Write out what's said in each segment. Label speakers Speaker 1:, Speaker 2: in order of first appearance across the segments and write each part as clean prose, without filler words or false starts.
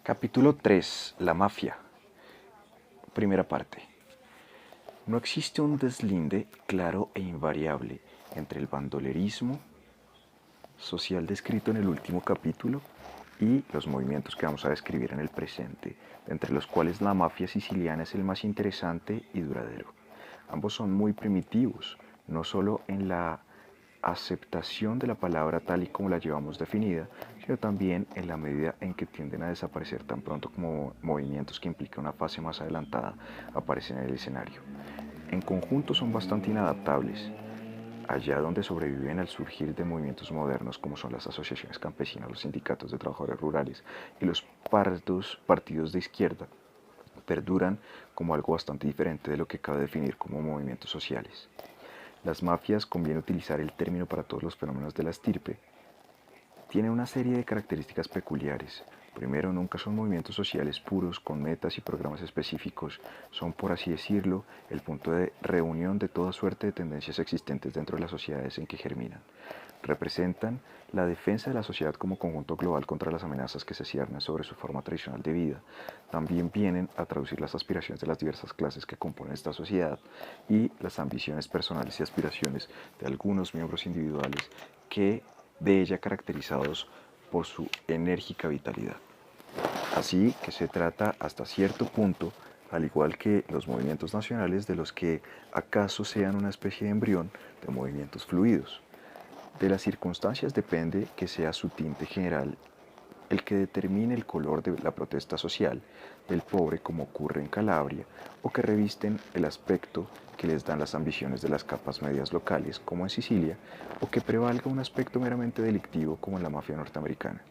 Speaker 1: Capítulo 3. La mafia. Primera parte. No existe un deslinde claro e invariable entre el bandolerismo social descrito en el último capítulo y los movimientos que vamos a describir en el presente, entre los cuales la mafia siciliana es el más interesante y duradero. Ambos son muy primitivos, no solo en la aceptación de la palabra tal y como la llevamos definida, sino también en la medida en que tienden a desaparecer tan pronto como movimientos que implican una fase más adelantada aparecen en el escenario. En conjunto son bastante inadaptables, allá donde sobreviven al surgir de movimientos modernos como son las asociaciones campesinas, los sindicatos de trabajadores rurales y los partidos de izquierda, perduran como algo bastante diferente de lo que cabe definir como movimientos sociales. Las mafias, conviene utilizar el término para todos los fenómenos de la estirpe, tienen una serie de características peculiares. Primero, nunca son movimientos sociales puros con metas y programas específicos. Son, por así decirlo, el punto de reunión de toda suerte de tendencias existentes dentro de las sociedades en que germinan. Representan la defensa de la sociedad como conjunto global contra las amenazas que se ciernen sobre su forma tradicional de vida. También vienen a traducir las aspiraciones de las diversas clases que componen esta sociedad y las ambiciones personales y aspiraciones de algunos miembros individuales que de ella caracterizados por su enérgica vitalidad. Así que se trata hasta cierto punto, al igual que los movimientos nacionales, de los que acaso sean una especie de embrión de movimientos fluidos. De las circunstancias depende que sea su tinte general el que determine el color de la protesta social del pobre, como ocurre en Calabria, o que revisten el aspecto que les dan las ambiciones de las capas medias locales, como en Sicilia, o que prevalga un aspecto meramente delictivo, como en la mafia norteamericana.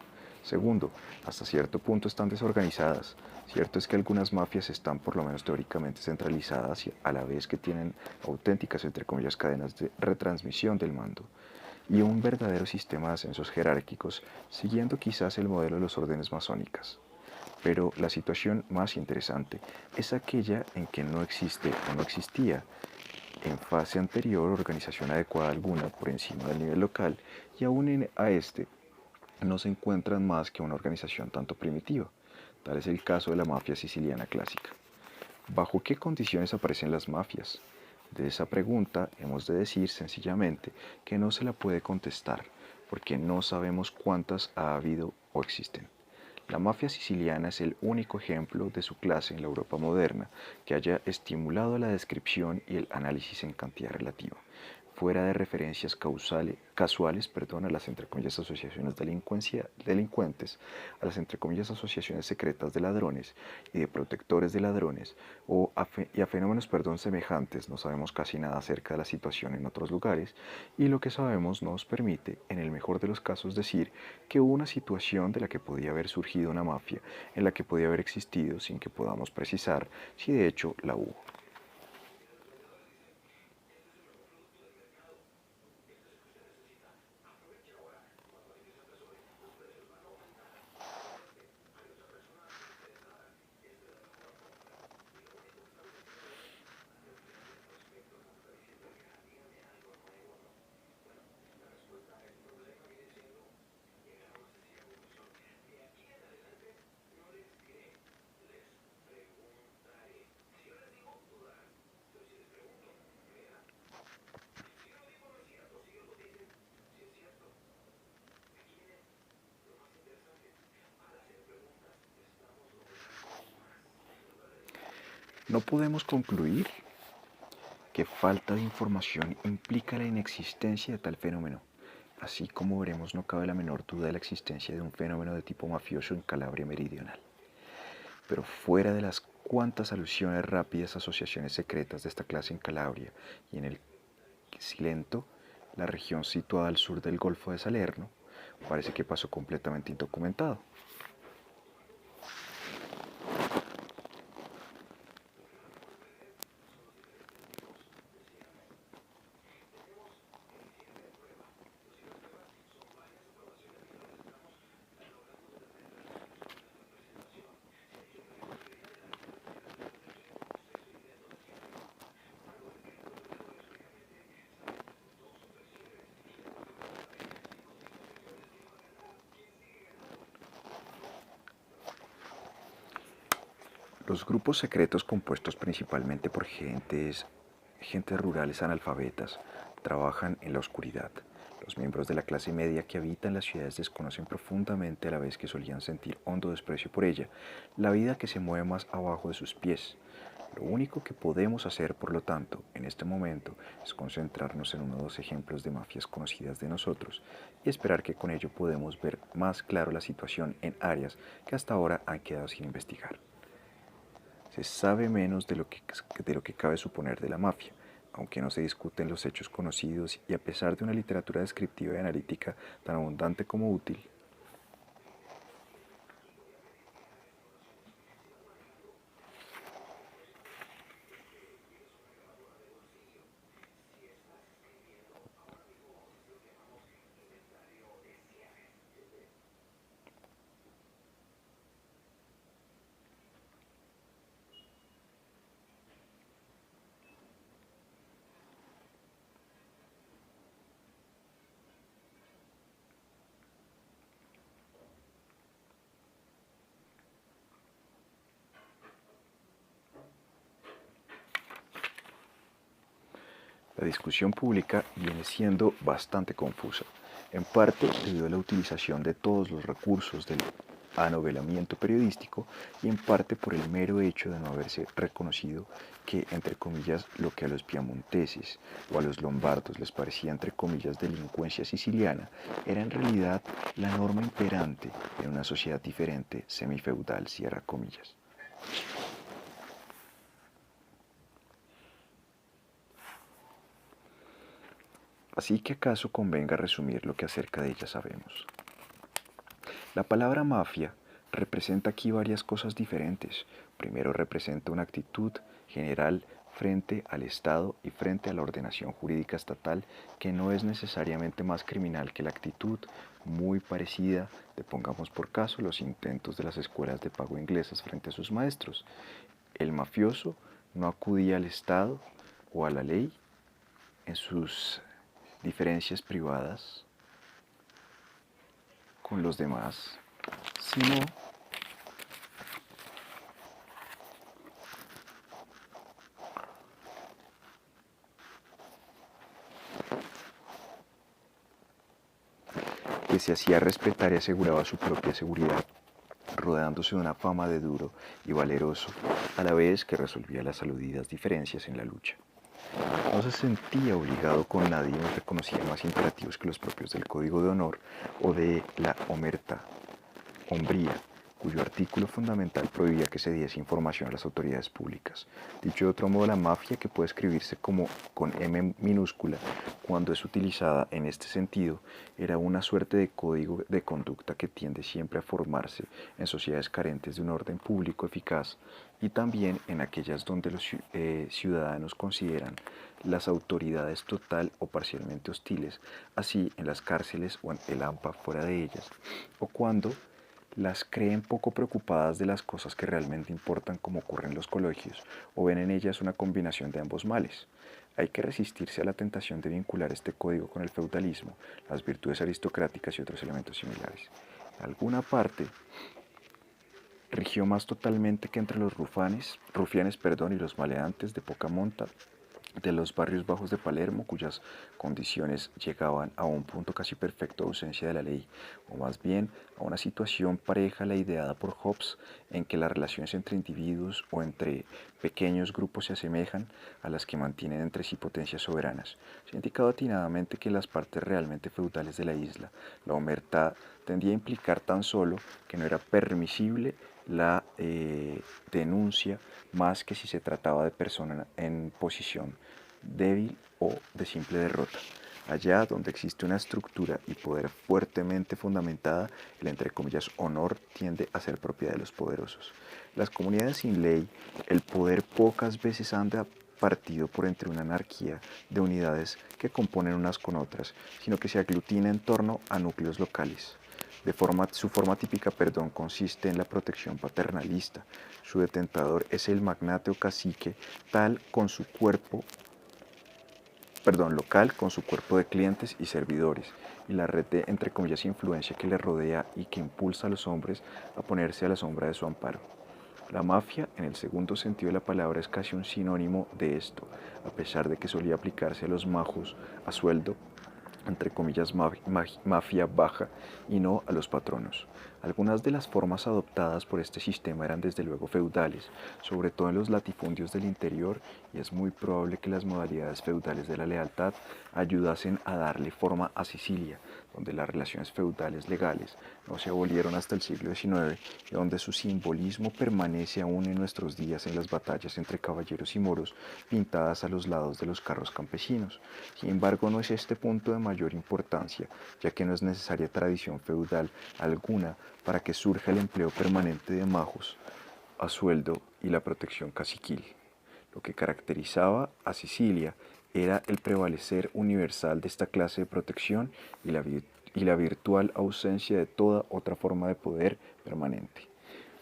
Speaker 1: Segundo, hasta cierto punto están desorganizadas. Cierto es que algunas mafias están por lo menos teóricamente centralizadas y a la vez que tienen auténticas, entre comillas, cadenas de retransmisión del mando y un verdadero sistema de ascensos jerárquicos, siguiendo quizás el modelo de las órdenes masónicas. Pero la situación más interesante es aquella en que no existe o no existía en fase anterior organización adecuada alguna por encima del nivel local y aún a este no se encuentran más que una organización tanto primitiva. Tal es el caso de la mafia siciliana clásica. ¿Bajo qué condiciones aparecen las mafias? De esa pregunta hemos de decir sencillamente que no se la puede contestar, porque no sabemos cuántas ha habido o existen. La mafia siciliana es el único ejemplo de su clase en la Europa moderna que haya estimulado la descripción y el análisis en cantidad relativa, fuera de referencias casuales a las entre comillas asociaciones delincuentes, a las entre comillas asociaciones secretas de ladrones y de protectores de ladrones, y a fenómenos semejantes. No sabemos casi nada acerca de la situación en otros lugares, y lo que sabemos nos permite, en el mejor de los casos, decir que hubo una situación de la que podía haber surgido una mafia, en la que podía haber existido sin que podamos precisar si de hecho la hubo. No podemos concluir que falta de información implica la inexistencia de tal fenómeno. Así como veremos, no cabe la menor duda de la existencia de un fenómeno de tipo mafioso en Calabria Meridional. Pero fuera de las cuantas alusiones rápidas a asociaciones secretas de esta clase en Calabria y en el Cilento, la región situada al sur del Golfo de Salerno, parece que pasó completamente indocumentado. Los grupos secretos compuestos principalmente por gentes rurales analfabetas trabajan en la oscuridad. Los miembros de la clase media que habitan las ciudades desconocen profundamente a la vez que solían sentir hondo desprecio por ella, la vida que se mueve más abajo de sus pies. Lo único que podemos hacer, por lo tanto, en este momento es concentrarnos en uno o dos ejemplos de mafias conocidas de nosotros y esperar que con ello podemos ver más claro la situación en áreas que hasta ahora han quedado sin investigar. Se sabe menos de lo que cabe suponer de la mafia, aunque no se discuten los hechos conocidos y a pesar de una literatura descriptiva y analítica tan abundante como útil. La discusión pública viene siendo bastante confusa, en parte debido a la utilización de todos los recursos del anovelamiento periodístico y en parte por el mero hecho de no haberse reconocido que, entre comillas, lo que a los piamonteses o a los lombardos les parecía, entre comillas, delincuencia siciliana, era en realidad la norma imperante en una sociedad diferente, semifeudal, cierra comillas. Así que acaso convenga resumir lo que acerca de ella sabemos. La palabra mafia representa aquí varias cosas diferentes. Primero representa una actitud general frente al Estado y frente a la ordenación jurídica estatal que no es necesariamente más criminal que la actitud muy parecida de, pongamos por caso, los intentos de las escuelas de pago inglesas frente a sus maestros. El mafioso no acudía al Estado o a la ley en sus diferencias privadas con los demás, sino que se hacía respetar y aseguraba su propia seguridad, rodeándose de una fama de duro y valeroso, a la vez que resolvía las aludidas diferencias en la lucha. No se sentía obligado con nadie ni reconocía más imperativos que los propios del Código de Honor o de la Omerta, hombría, cuyo artículo fundamental prohibía que se diese información a las autoridades públicas. Dicho de otro modo, la mafia, que puede escribirse como con M minúscula cuando es utilizada en este sentido, era una suerte de código de conducta que tiende siempre a formarse en sociedades carentes de un orden público eficaz y también en aquellas donde los ciudadanos consideran las autoridades total o parcialmente hostiles, así en las cárceles o en el AMPA fuera de ellas, o cuando las creen poco preocupadas de las cosas que realmente importan, como ocurre en los colegios, o ven en ellas una combinación de ambos males. Hay que resistirse a la tentación de vincular este código con el feudalismo, las virtudes aristocráticas y otros elementos similares. En alguna parte, rigió más totalmente que entre los rufianes y los maleantes de poca monta de los barrios bajos de Palermo, cuyas condiciones llegaban a un punto casi perfecto de ausencia de la ley, o más bien a una situación pareja a la ideada por Hobbes, en que las relaciones entre individuos o entre pequeños grupos se asemejan a las que mantienen entre sí potencias soberanas. Se ha indicado atinadamente que las partes realmente feudales de la isla, la omertá, tendía a implicar tan solo que no era permisible la denuncia más que si se trataba de persona en posición débil o de simple derrota. Allá donde existe una estructura y poder fuertemente fundamentada, el entre comillas honor tiende a ser propiedad de los poderosos. Las comunidades sin ley, el poder pocas veces anda partido por entre una anarquía de unidades que componen unas con otras, sino que se aglutina en torno a núcleos locales. Su forma típica, consiste en la protección paternalista. Su detentador es el magnate o cacique, local con su cuerpo de clientes y servidores, y la red de, entre comillas, influencia que le rodea y que impulsa a los hombres a ponerse a la sombra de su amparo. La mafia, en el segundo sentido de la palabra, es casi un sinónimo de esto, a pesar de que solía aplicarse a los majos a sueldo, entre comillas, mafia baja, y no a los patronos. Algunas de las formas adoptadas por este sistema eran desde luego feudales, sobre todo en los latifundios del interior, y es muy probable que las modalidades feudales de la lealtad ayudasen a darle forma a Sicilia, donde las relaciones feudales legales no se abolieron hasta el siglo XIX y donde su simbolismo permanece aún en nuestros días en las batallas entre caballeros y moros pintadas a los lados de los carros campesinos. Sin embargo, no es este punto de mayor importancia, ya que no es necesaria tradición feudal alguna para que surja el empleo permanente de majos a sueldo y la protección caciquil. Lo que caracterizaba a Sicilia era el prevalecer universal de esta clase de protección y la virtual ausencia de toda otra forma de poder permanente.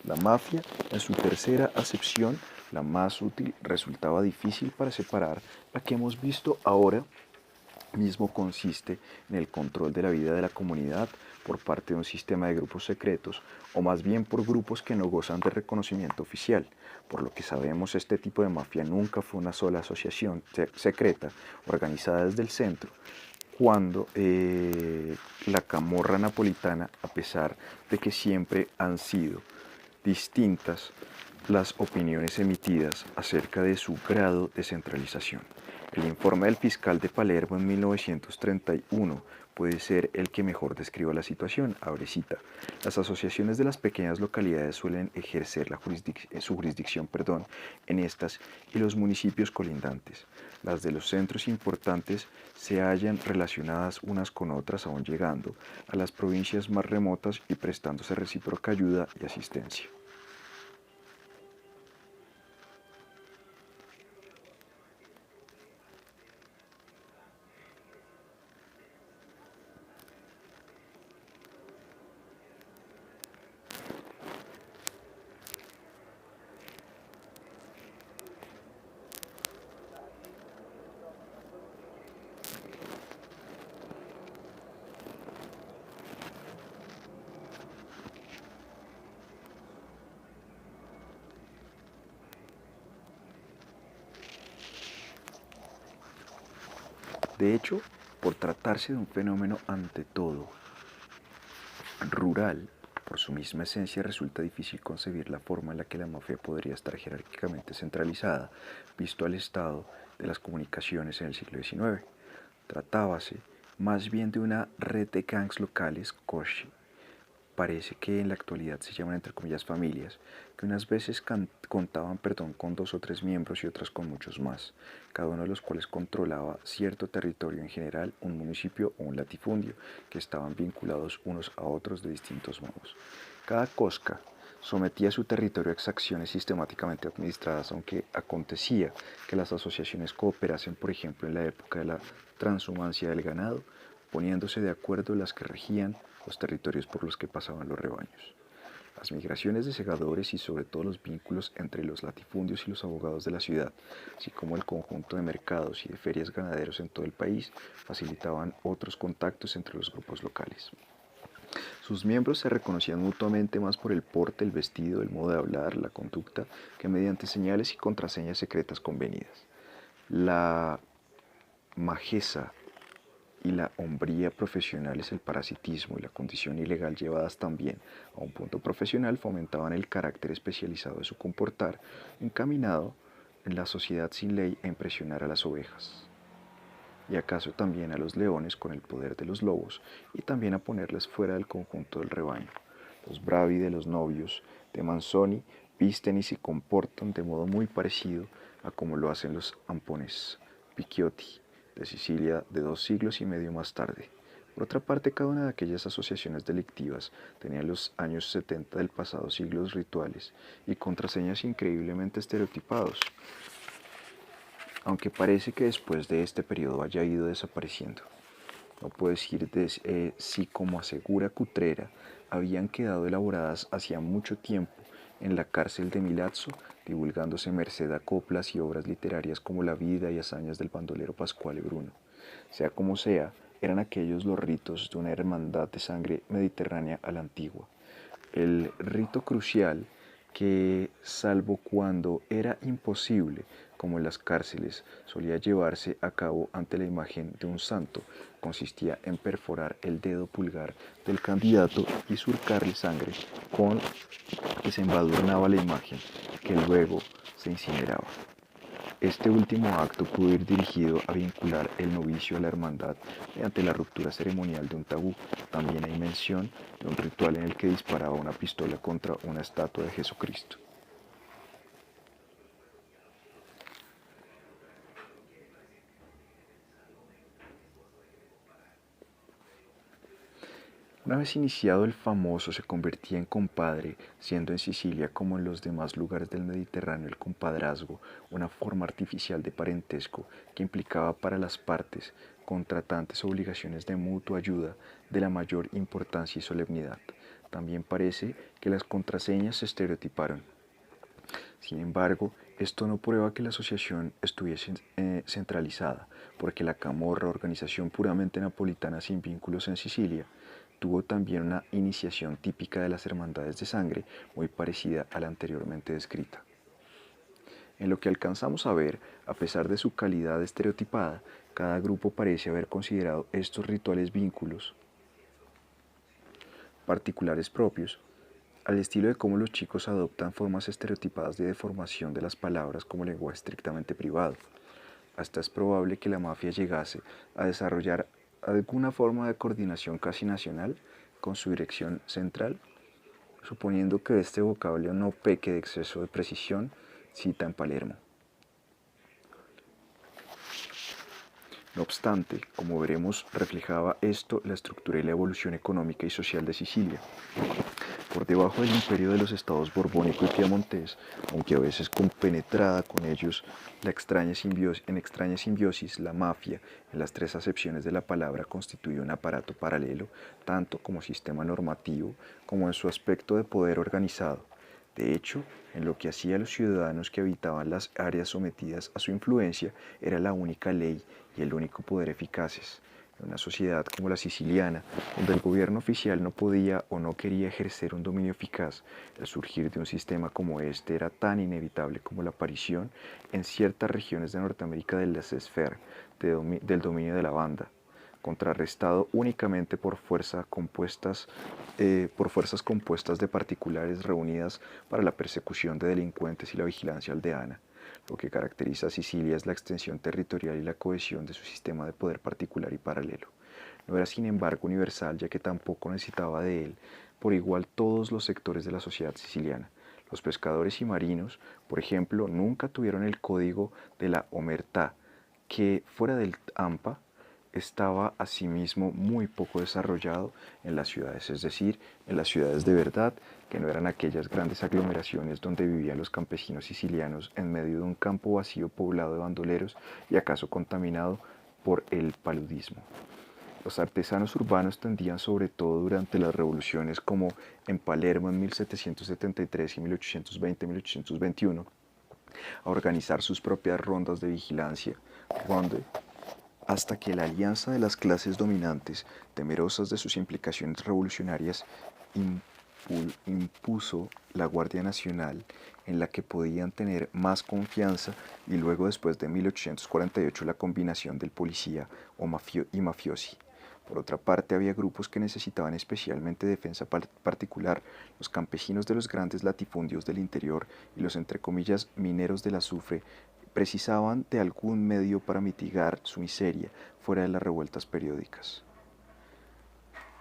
Speaker 1: La mafia, en su tercera acepción, la más útil, resultaba difícil para separar. La que hemos visto ahora mismo consiste en el control de la vida de la comunidad por parte de un sistema de grupos secretos, o más bien por grupos que no gozan de reconocimiento oficial. Por lo que sabemos, este tipo de mafia nunca fue una sola asociación secreta organizada desde el centro, cuando la camorra napolitana, a pesar de que siempre han sido distintas las opiniones emitidas acerca de su grado de centralización. El informe del fiscal de Palermo en 1931 puede ser el que mejor describa la situación. Abre cita. Las asociaciones de las pequeñas localidades suelen ejercer su jurisdicción en estas y los municipios colindantes. Las de los centros importantes se hallan relacionadas unas con otras, aún llegando a las provincias más remotas y prestándose recíproca ayuda y asistencia. De hecho, por tratarse de un fenómeno ante todo rural, por su misma esencia resulta difícil concebir la forma en la que la mafia podría estar jerárquicamente centralizada, visto al estado de las comunicaciones en el siglo XIX. Tratábase más bien de una red de gangs locales, koshi, parece que en la actualidad se llaman entre comillas familias, que unas veces contaban con 2 o 3 miembros y otras con muchos más, cada uno de los cuales controlaba cierto territorio, en general un municipio o un latifundio, que estaban vinculados unos a otros de distintos modos. Cada cosca sometía su territorio a exacciones sistemáticamente administradas, aunque acontecía que las asociaciones cooperasen, por ejemplo, en la época de la transhumancia del ganado, poniéndose de acuerdo las que regían los territorios por los que pasaban los rebaños. Las migraciones de segadores y sobre todo los vínculos entre los latifundios y los abogados de la ciudad, así como el conjunto de mercados y de ferias ganaderos en todo el país, facilitaban otros contactos entre los grupos locales. Sus miembros se reconocían mutuamente más por el porte, el vestido, el modo de hablar, la conducta, que mediante señales y contraseñas secretas convenidas. La majeza y la hombría profesionales, el parasitismo y la condición ilegal llevadas también a un punto profesional fomentaban el carácter especializado de su comportar, encaminado en la sociedad sin ley a impresionar a las ovejas, y acaso también a los leones con el poder de los lobos, y también a ponerles fuera del conjunto del rebaño. Los bravi de los novios de Manzoni visten y se comportan de modo muy parecido a como lo hacen los ampones Picchiotti de Sicilia de 2 siglos y medio más tarde. Por otra parte, cada una de aquellas asociaciones delictivas tenía en los años 70 del pasado siglo rituales y contraseñas increíblemente estereotipados, aunque parece que después de este periodo haya ido desapareciendo. No puedo decir si, como asegura Cutrera, habían quedado elaboradas hacía mucho tiempo en la cárcel de Milazzo, divulgándose merced a coplas y obras literarias como La vida y hazañas del bandolero Pascuale Bruno. Sea como sea, eran aquellos los ritos de una hermandad de sangre mediterránea a la antigua. El rito crucial que, salvo cuando era imposible, como en las cárceles, solía llevarse a cabo ante la imagen de un santo, consistía en perforar el dedo pulgar del candidato y surcarle sangre con que se embadurnaba la imagen, que luego se incineraba. Este último acto pudo ir dirigido a vincular el novicio a la hermandad mediante la ruptura ceremonial de un tabú. También hay mención de un ritual en el que disparaba una pistola contra una estatua de Jesucristo. Una vez iniciado el famoso se convertía en compadre, siendo en Sicilia como en los demás lugares del Mediterráneo el compadrazgo una forma artificial de parentesco que implicaba para las partes contratantes obligaciones de mutua ayuda de la mayor importancia y solemnidad. También parece que las contraseñas se estereotiparon. Sin embargo, esto no prueba que la asociación estuviese centralizada, porque la camorra, organización puramente napolitana sin vínculos en Sicilia, tuvo también una iniciación típica de las hermandades de sangre, muy parecida a la anteriormente descrita. En lo que alcanzamos a ver, a pesar de su calidad estereotipada, cada grupo parece haber considerado estos rituales vínculos particulares propios, al estilo de cómo los chicos adoptan formas estereotipadas de deformación de las palabras como lenguaje estrictamente privado. Hasta es probable que la mafia llegase a desarrollar alguna forma de coordinación casi nacional con su dirección central, suponiendo que este vocablo no peque de exceso de precisión, cita en Palermo. No obstante, como veremos, reflejaba esto la estructura y la evolución económica y social de Sicilia. Por debajo del imperio de los estados borbónico y piemontés, aunque a veces compenetrada con ellos, en extraña simbiosis, la mafia, en las tres acepciones de la palabra, constituye un aparato paralelo, tanto como sistema normativo, como en su aspecto de poder organizado. De hecho, en lo que hacía a los ciudadanos que habitaban las áreas sometidas a su influencia, era la única ley y el único poder eficaces. En una sociedad como la siciliana, donde el gobierno oficial no podía o no quería ejercer un dominio eficaz, el surgir de un sistema como este era tan inevitable como la aparición en ciertas regiones de Norteamérica del laissez-faire, del dominio de la banda, contrarrestado únicamente por fuerzas compuestas de particulares reunidas para la persecución de delincuentes y la vigilancia aldeana. Lo que caracteriza a Sicilia es la extensión territorial y la cohesión de su sistema de poder particular y paralelo. No era sin embargo universal, ya que tampoco necesitaba de él por igual todos los sectores de la sociedad siciliana. Los pescadores y marinos, por ejemplo, nunca tuvieron el código de la omertá, que fuera del AMPA estaba asimismo muy poco desarrollado en las ciudades, es decir, en las ciudades de verdad, que no eran aquellas grandes aglomeraciones donde vivían los campesinos sicilianos en medio de un campo vacío poblado de bandoleros y acaso contaminado por el paludismo. Los artesanos urbanos tendían, sobre todo durante las revoluciones como en Palermo en 1773 y 1820-1821, a organizar sus propias rondas de vigilancia, ronde, hasta que la alianza de las clases dominantes, temerosas de sus implicaciones revolucionarias, impuso la Guardia Nacional, en la que podían tener más confianza, y luego después de 1848 la combinación del policía y mafiosi. Por otra parte, había grupos que necesitaban especialmente defensa particular, los campesinos de los grandes latifundios del interior y los, entre comillas, mineros del azufre, precisaban de algún medio para mitigar su miseria fuera de las revueltas periódicas.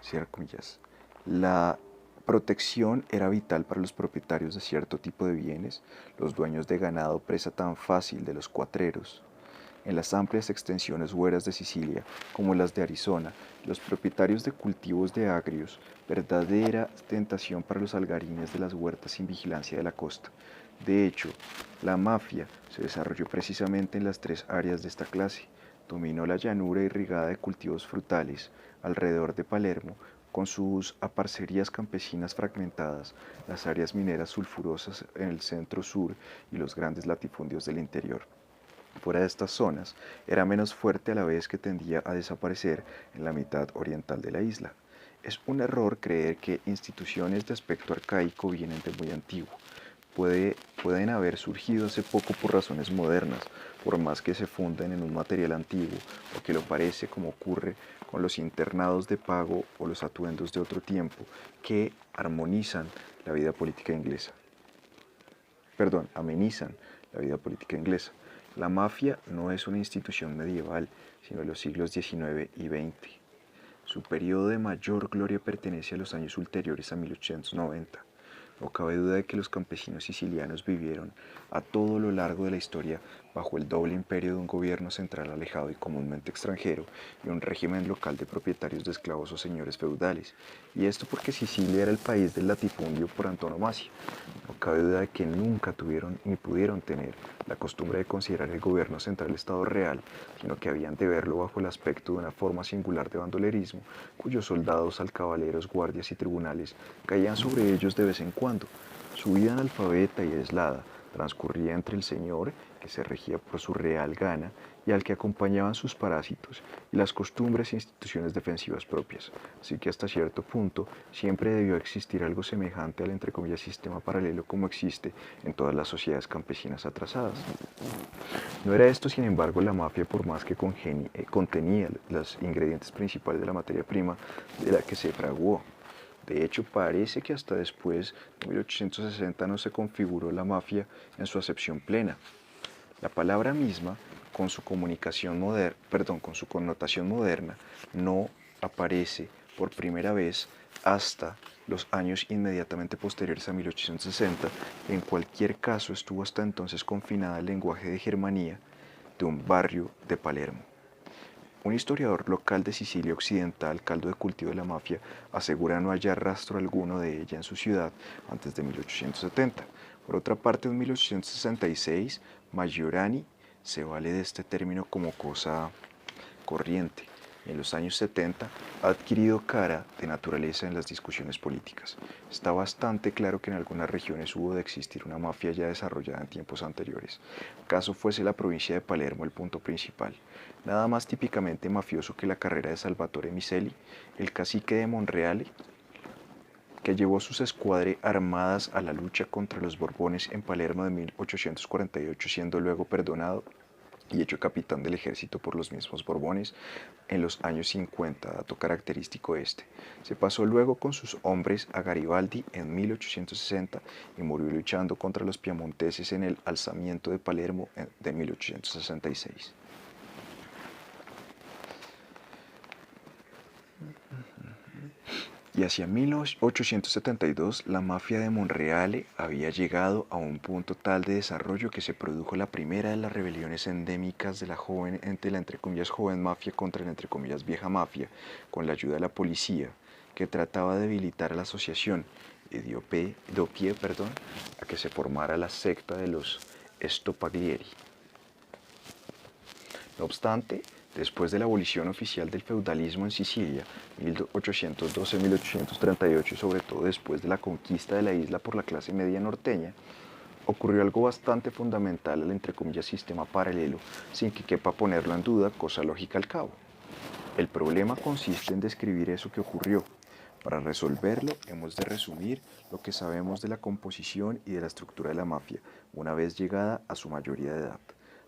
Speaker 1: Cierra comillas. La protección era vital para los propietarios de cierto tipo de bienes, los dueños de ganado presa tan fácil de los cuatreros. En las amplias extensiones hueras de Sicilia, como las de Arizona, los propietarios de cultivos de agrios, verdadera tentación para los algarines de las huertas sin vigilancia de la costa. De hecho, la mafia se desarrolló precisamente en las tres áreas de esta clase. Dominó la llanura irrigada de cultivos frutales alrededor de Palermo, con sus aparcerías campesinas fragmentadas, las áreas mineras sulfurosas en el centro-sur y los grandes latifundios del interior. Fuera de estas zonas, era menos fuerte a la vez que tendía a desaparecer en la mitad oriental de la isla. Es un error creer que instituciones de aspecto arcaico vienen de muy antiguo. pueden haber surgido hace poco por razones modernas, por más que se funden en un material antiguo o que lo parece, como ocurre con los internados de pago o los atuendos de otro tiempo que armonizan la vida política inglesa. Perdón, amenizan la vida política inglesa. La mafia no es una institución medieval, sino de los siglos XIX y XX. Su periodo de mayor gloria pertenece a los años ulteriores a 1890. No cabe duda de que los campesinos sicilianos vivieron a todo lo largo de la historia bajo el doble imperio de un gobierno central alejado y comúnmente extranjero y un régimen local de propietarios de esclavos o señores feudales. Y esto porque Sicilia era el país del latifundio por antonomasia. No cabe duda de que nunca tuvieron ni pudieron tener la costumbre de considerar el gobierno central Estado real, sino que habían de verlo bajo el aspecto de una forma singular de bandolerismo, cuyos soldados, alcabaleros, guardias y tribunales caían sobre ellos de vez en cuando. Su vida analfabeta y aislada transcurría entre el señor, que se regía por su real gana, y al que acompañaban sus parásitos y las costumbres e instituciones defensivas propias. Así que hasta cierto punto siempre debió existir algo semejante al entre comillas sistema paralelo como existe en todas las sociedades campesinas atrasadas. No era esto, sin embargo, la mafia, por más que contenía los ingredientes principales de la materia prima de la que se fraguó. De hecho, parece que hasta después de 1860 no se configuró la mafia en su acepción plena. La palabra misma, con su con su connotación moderna, no aparece por primera vez hasta los años inmediatamente posteriores a 1860, y en cualquier caso estuvo hasta entonces confinada al lenguaje de Germanía de un barrio de Palermo. Un historiador local de Sicilia Occidental, caldo de cultivo de la mafia, asegura no hallar rastro alguno de ella en su ciudad antes de 1870. Por otra parte, en 1866, Maggiorani se vale de este término como cosa corriente y en los años 70 ha adquirido cara de naturaleza en las discusiones políticas. Está bastante claro que en algunas regiones hubo de existir una mafia ya desarrollada en tiempos anteriores. Caso fuese la provincia de Palermo el punto principal. Nada más típicamente mafioso que la carrera de Salvatore Micelli, el cacique de Monreale, que llevó sus escuadras armadas a la lucha contra los Borbones en Palermo de 1848, siendo luego perdonado y hecho capitán del ejército por los mismos Borbones en los años 50, dato característico este. Se pasó luego con sus hombres a Garibaldi en 1860 y murió luchando contra los piamonteses en el alzamiento de Palermo de 1866. Y hacia 1872 la mafia de Monreale había llegado a un punto tal de desarrollo que se produjo la primera de las rebeliones endémicas de la joven, entre la entre comillas joven mafia contra la entre comillas vieja mafia, con la ayuda de la policía, que trataba de debilitar a la asociación y dio pie a que se formara la secta de los Stopaglieri. No obstante, después de la abolición oficial del feudalismo en Sicilia, 1812-1838, y sobre todo después de la conquista de la isla por la clase media norteña, ocurrió algo bastante fundamental al entre comillas sistema paralelo, sin que quepa ponerlo en duda, cosa lógica al cabo. El problema consiste en describir eso que ocurrió. Para resolverlo, hemos de resumir lo que sabemos de la composición y de la estructura de la mafia, una vez llegada a su mayoría de edad.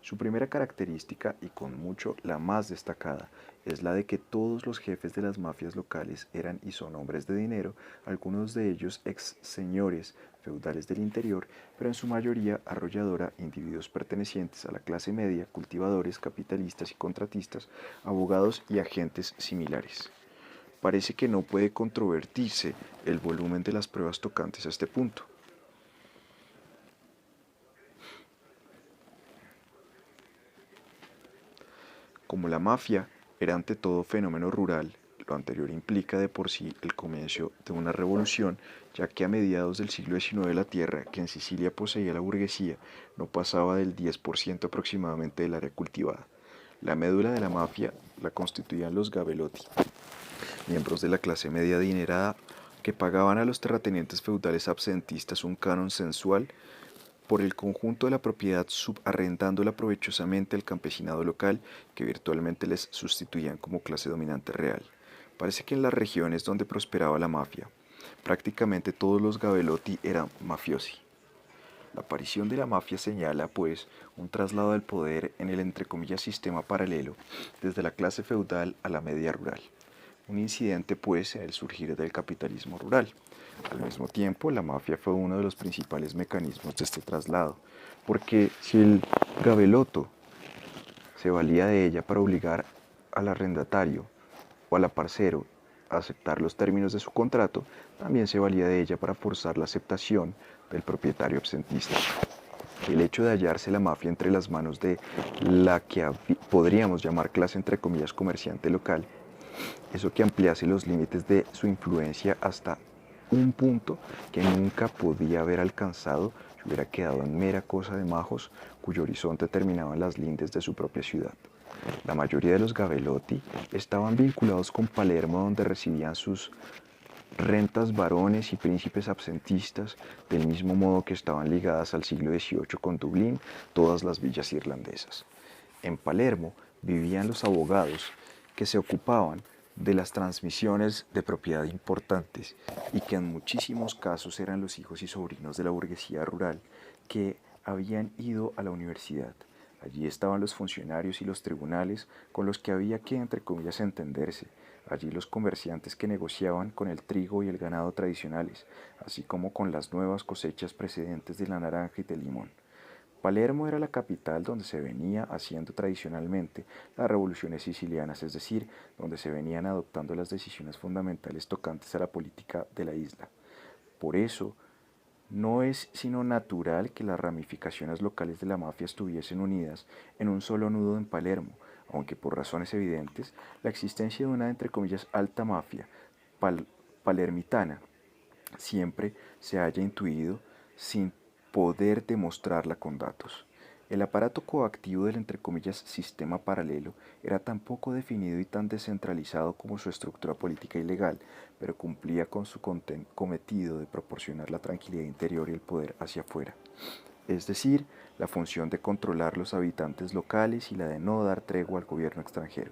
Speaker 1: Su primera característica, y con mucho la más destacada, es la de que todos los jefes de las mafias locales eran y son hombres de dinero, algunos de ellos ex señores feudales del interior, pero en su mayoría arrolladora individuos pertenecientes a la clase media, cultivadores, capitalistas y contratistas, abogados y agentes similares. Parece que no puede controvertirse el volumen de las pruebas tocantes a este punto. Como la mafia era ante todo fenómeno rural, lo anterior implica de por sí el comienzo de una revolución, ya que a mediados del siglo XIX la tierra que en Sicilia poseía la burguesía no pasaba del 10% aproximadamente del área cultivada. La médula de la mafia la constituían los gabelotti, miembros de la clase media adinerada que pagaban a los terratenientes feudales absentistas un canon sensual por el conjunto de la propiedad, subarrendándola provechosamente al campesinado local, que virtualmente les sustituían como clase dominante real. Parece que en las regiones donde prosperaba la mafia, prácticamente todos los gabelotti eran mafiosi. La aparición de la mafia señala, pues, un traslado del poder en el entre comillas sistema paralelo desde la clase feudal a la media rural. Un incidente, pues, en el surgir del capitalismo rural. Al mismo tiempo, la mafia fue uno de los principales mecanismos de este traslado, porque si el gabeloto se valía de ella para obligar al arrendatario o al aparcero a aceptar los términos de su contrato, también se valía de ella para forzar la aceptación del propietario absentista. El hecho de hallarse la mafia entre las manos de la que podríamos llamar clase entre comillas comerciante local, eso que ampliase los límites de su influencia hasta un punto que nunca podía haber alcanzado si hubiera quedado en mera cosa de majos cuyo horizonte terminaba en las lindes de su propia ciudad. La mayoría de los Gabelotti estaban vinculados con Palermo, donde recibían sus rentas varones y príncipes absentistas, del mismo modo que estaban ligadas al siglo XVIII con Dublín todas las villas irlandesas. En Palermo vivían los abogados que se ocupaban de las transmisiones de propiedad importantes y que en muchísimos casos eran los hijos y sobrinos de la burguesía rural que habían ido a la universidad. Allí estaban los funcionarios y los tribunales con los que había que, entre comillas, entenderse. Allí los comerciantes que negociaban con el trigo y el ganado tradicionales, así como con las nuevas cosechas precedentes de la naranja y del limón. Palermo era la capital donde se venía haciendo tradicionalmente las revoluciones sicilianas, es decir, donde se venían adoptando las decisiones fundamentales tocantes a la política de la isla. Por eso, no es sino natural que las ramificaciones locales de la mafia estuviesen unidas en un solo nudo en Palermo, aunque por razones evidentes, la existencia de una, entre comillas, alta mafia palermitana siempre se haya intuido sin poder demostrarla con datos. El aparato coactivo del entre comillas sistema paralelo era tan poco definido y tan descentralizado como su estructura política y legal, pero cumplía con su cometido de proporcionar la tranquilidad interior y el poder hacia afuera. Es decir, la función de controlar los habitantes locales y la de no dar tregua al gobierno extranjero.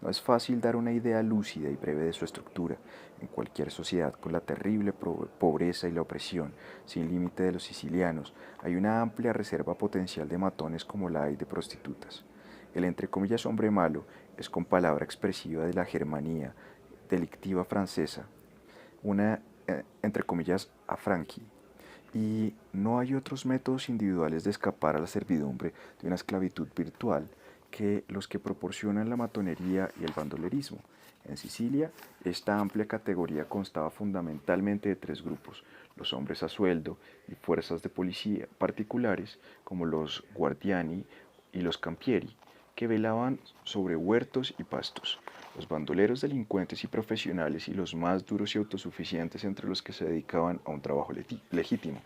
Speaker 1: No es fácil dar una idea lúcida y breve de su estructura. En cualquier sociedad con la terrible pobreza y la opresión sin límite de los sicilianos, hay una amplia reserva potencial de matones como la hay de prostitutas. El entre comillas hombre malo es con palabra expresiva de la Germanía delictiva francesa, una entre comillas afranqui, y no hay otros métodos individuales de escapar a la servidumbre de una esclavitud virtual que los que proporcionan la matonería y el bandolerismo. En Sicilia, esta amplia categoría constaba fundamentalmente de tres grupos: los hombres a sueldo y fuerzas de policía particulares, como los guardiani y los campieri, que velaban sobre huertos y pastos; los bandoleros delincuentes y profesionales, y los más duros y autosuficientes entre los que se dedicaban a un trabajo legítimo.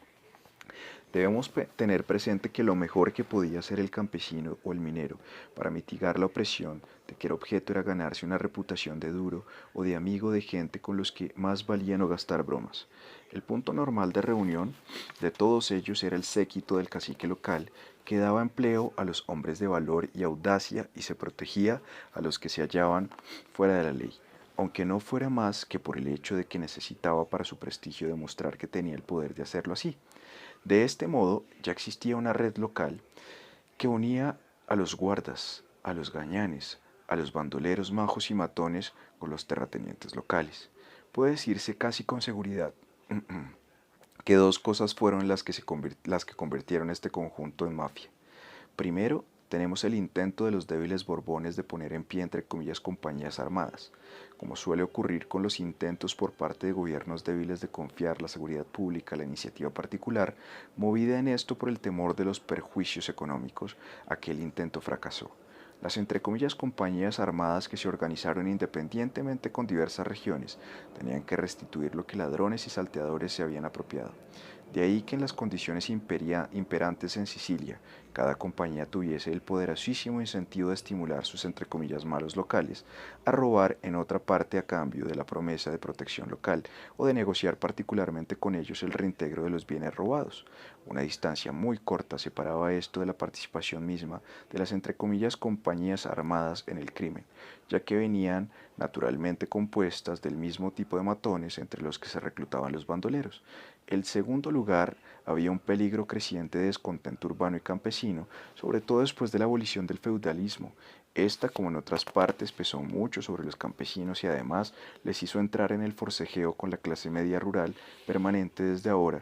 Speaker 1: Debemos tener presente que lo mejor que podía hacer el campesino o el minero para mitigar la opresión de que era objeto era ganarse una reputación de duro o de amigo de gente con los que más valía no gastar bromas. El punto normal de reunión de todos ellos era el séquito del cacique local, que daba empleo a los hombres de valor y audacia y se protegía a los que se hallaban fuera de la ley, aunque no fuera más que por el hecho de que necesitaba para su prestigio demostrar que tenía el poder de hacerlo así. De este modo, ya existía una red local que unía a los guardas, a los gañanes, a los bandoleros majos y matones con los terratenientes locales. Puede decirse casi con seguridad que dos cosas fueron las que convirtieron este conjunto en mafia. Primero, tenemos el intento de los débiles Borbones de poner en pie, entre comillas, compañías armadas. Como suele ocurrir con los intentos por parte de gobiernos débiles de confiar la seguridad pública a la iniciativa particular, movida en esto por el temor de los perjuicios económicos, aquel intento fracasó. Las entre comillas compañías armadas que se organizaron independientemente con diversas regiones tenían que restituir lo que ladrones y salteadores se habían apropiado. De ahí que en las condiciones imperantes en Sicilia, cada compañía tuviese el poderosísimo incentivo de estimular sus entre comillas malos locales a robar en otra parte a cambio de la promesa de protección local o de negociar particularmente con ellos el reintegro de los bienes robados. Una distancia muy corta separaba esto de la participación misma de las entre comillas compañías armadas en el crimen, ya que venían naturalmente compuestas del mismo tipo de matones entre los que se reclutaban los bandoleros. el segundo lugar, había un peligro creciente de descontento urbano y campesino, sobre todo después de la abolición del feudalismo. Esta, como en otras partes, pesó mucho sobre los campesinos y además les hizo entrar en el forcejeo con la clase media rural permanente desde ahora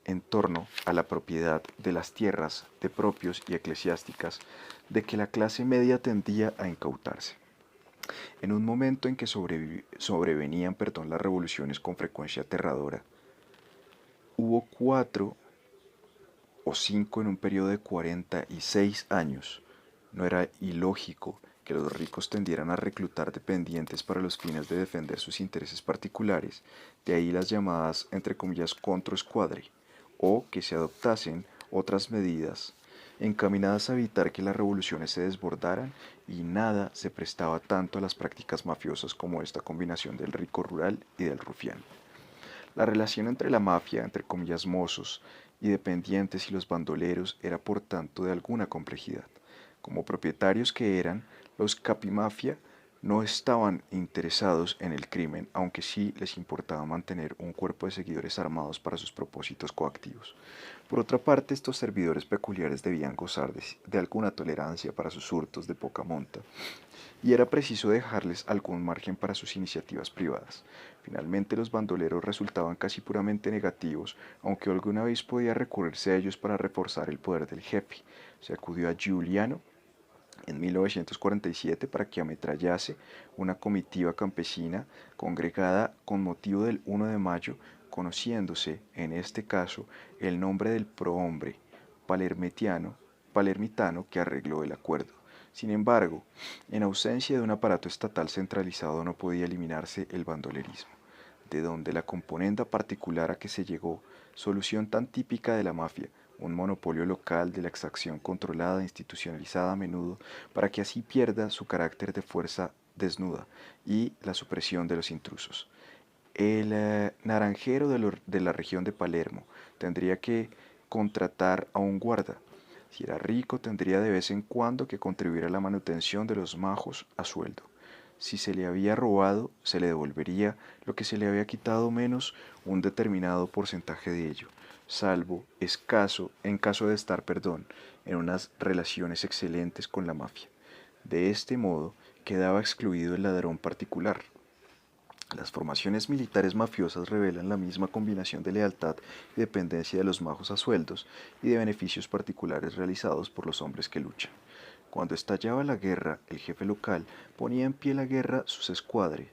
Speaker 1: en torno a la propiedad de las tierras de propios y eclesiásticas, de que la clase media tendía a incautarse. En un momento en que sobrevenían las revoluciones con frecuencia aterradora, hubo 4 o 5 en un periodo de 46 años. No era ilógico que los ricos tendieran a reclutar dependientes para los fines de defender sus intereses particulares, de ahí las llamadas, entre comillas, controescuadre, o que se adoptasen otras medidas encaminadas a evitar que las revoluciones se desbordaran, y nada se prestaba tanto a las prácticas mafiosas como esta combinación del rico rural y del rufián. La relación entre la mafia, entre comillas mozos, y dependientes y los bandoleros era por tanto de alguna complejidad. Como propietarios que eran, los capimafia no estaban interesados en el crimen, aunque sí les importaba mantener un cuerpo de seguidores armados para sus propósitos coactivos. Por otra parte, estos servidores peculiares debían gozar de alguna tolerancia para sus hurtos de poca monta, y era preciso dejarles algún margen para sus iniciativas privadas. Finalmente, los bandoleros resultaban casi puramente negativos, aunque alguna vez podía recurrirse a ellos para reforzar el poder del jefe. Se acudió a Giuliano en 1947 para que ametrallase una comitiva campesina congregada con motivo del 1 de mayo, conociéndose, en este caso, el nombre del prohombre palermitano que arregló el acuerdo. Sin embargo, en ausencia de un aparato estatal centralizado no podía eliminarse el bandolerismo, de donde la componenda particular a que se llegó, solución tan típica de la mafia, un monopolio local de la exacción controlada e institucionalizada a menudo, para que así pierda su carácter de fuerza desnuda y la supresión de los intrusos. El naranjero de la región de Palermo tendría que contratar a un guarda. Si era rico, tendría de vez en cuando que contribuir a la manutención de los majos a sueldo. Si se le había robado, se le devolvería lo que se le había quitado menos un determinado porcentaje de ello, salvo escaso en caso de estar, en unas relaciones excelentes con la mafia. De este modo, quedaba excluido el ladrón particular. Las formaciones militares mafiosas revelan la misma combinación de lealtad y dependencia de los majos a sueldos y de beneficios particulares realizados por los hombres que luchan. Cuando estallaba la guerra, el jefe local ponía en pie la guerra sus escuadres,